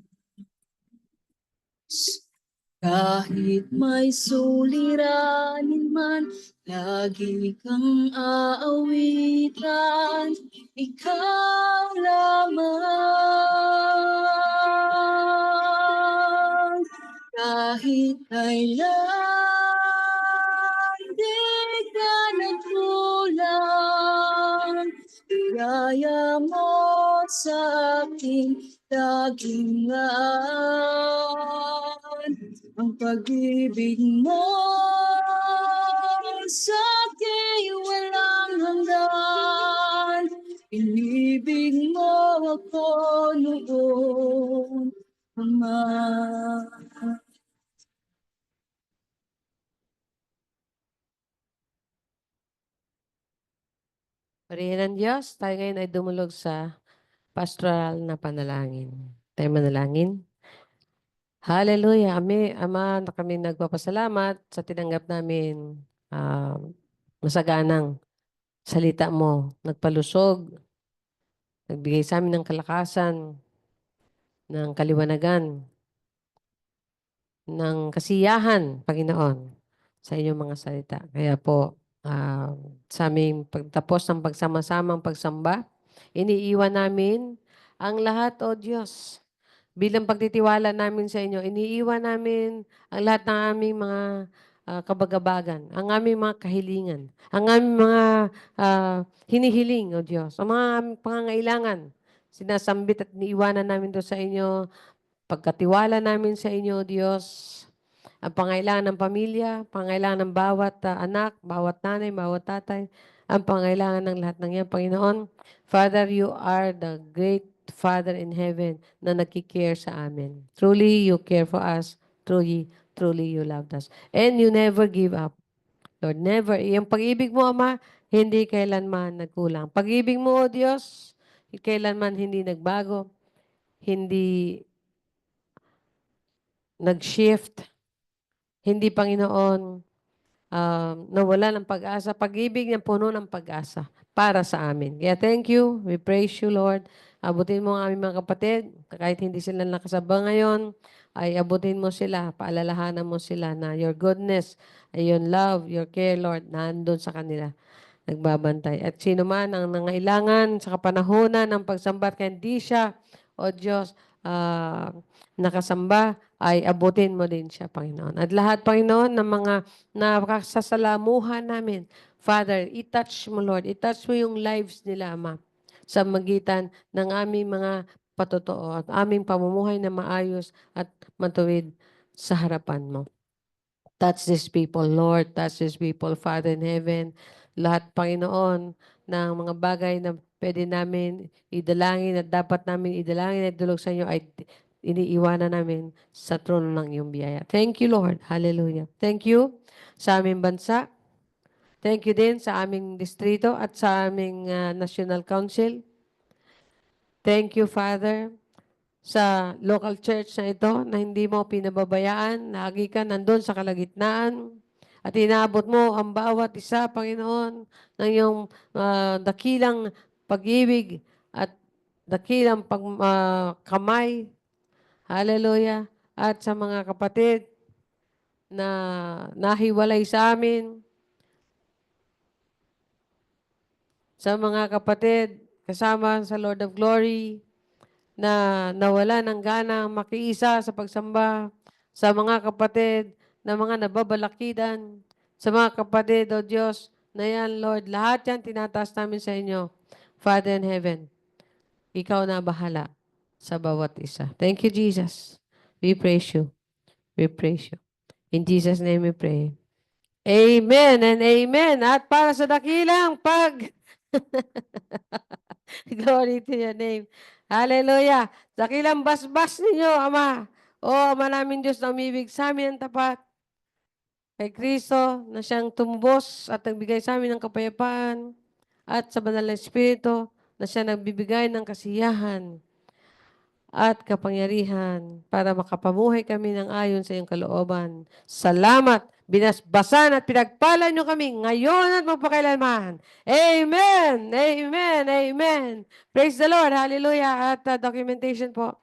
G: Kahit may suliranin man, lagi kang aawitan, ikaw lamang. Kahit kailan di ka nagkulang, biyaya mo sa aking dagingan. Ang pag-ibig mo sa akin walang hanggan. Inibig mo ako noon, Ama.
E: Purihin ng Diyos, tayo ngayon ay dumulog sa pastoral na panalangin. Tayo manalangin. Hallelujah. Ama, na kami nagpapasalamat sa tinanggap namin masaganang salita mo. Nagpalusog, nagbigay sa amin ng kalakasan, ng kaliwanagan, ng kasiyahan, Panginoon, sa inyong mga salita. Kaya po, sa aming pagtapos ng pagsama-samang pagsamba, iniiwan namin ang lahat, O Diyos. Bilang pagtitiwala namin sa inyo, iniiwan namin ang lahat ng aming mga kabagabagan, ang aming mga kahilingan, ang aming mga hinihiling, O Diyos, ang mga aming pangangailangan. Sinasambit at iniiwanan namin doon sa inyo. Pagkatiwala namin sa inyo, O Diyos, ang pangailangan ng pamilya, pangailangan ng bawat anak, bawat nanay, bawat tatay, ang pangailangan ng lahat ng yan, Panginoon. Father, you are the great Father in heaven na nagkikare sa amin. Truly, you care for us. Truly, you loved us. And you never give up. Lord, never. Yung pag-ibig mo, Ama, hindi kailanman nagkulang. Pag-ibig mo, O Diyos, kailanman hindi nagbago, hindi nag-shift, hindi, Panginoon, nawala ng pag-asa. Pag-ibig niya puno ng pag-asa para sa amin. Kaya thank you. We praise you, Lord. Abutin mo ang aming mga kapatid. Kahit hindi sila nakasaba ngayon, ay abutin mo sila. Paalalahanan mo sila na your goodness, your love, your care, Lord, nandun sa kanila. Nagbabantay. At sino man ang nangailangan sa kapanahonan ng pagsamba at hindi siya, O Diyos, nakasamba, ay abutin mo din siya, Panginoon. At lahat, Panginoon, ng mga nakasasalamuhan namin, Father, i-touch mo, Lord. I-touch mo yung lives nila, Ama, sa magitan ng aming mga patotoo at aming pamumuhay na maayos at matuwid sa harapan mo. Touch these people, Lord. Touch these people, Father in heaven. Lahat, Panginoon, ng mga bagay na pwede namin idalangin at dapat namin idalangin at dulog sa inyo ay iniiwanan namin sa trono ng iyong biyaya. Thank you, Lord. Hallelujah. Thank you sa aming bansa. Thank you din sa aming distrito at sa aming National Council. Thank you, Father, sa local church na ito na hindi mo pinababayaan, lagi ka nandun sa kalagitnaan at inaabot mo ang bawat isa, Panginoon, ng iyong dakilang pag-ibig at dakilang kamay. Hallelujah. At sa mga kapatid na nahiwalay sa amin, sa mga kapatid kasama sa Lord of Glory, na nawala ng gana makiisa sa pagsamba, sa mga kapatid na mga nababalakidan, sa mga kapatid, O Diyos, na yan, Lord, lahat yan tinataas namin sa inyo, Father in heaven. Ikaw na bahala sa bawat isa. Thank you, Jesus. We praise you. We praise you. In Jesus' name we pray. Amen and amen. At para sa dakilang glory to your name. Hallelujah. Dakilang basbas ninyo, Ama. O, Ama namin Diyos na umibig sa amin ang tapat. Kay Kristo na siyang tumubos at nagbigay sa amin ng kapayapaan. At sa Banal na Espiritu na siya nagbibigay ng kasiyahan at kapangyarihan para makapamuhay kami ng ayon sa iyong kalooban. Salamat, binasbasan at pinagpala niyo kami ngayon at magpakailanman. Amen! Amen! Amen! Praise the Lord! Hallelujah! At documentation po.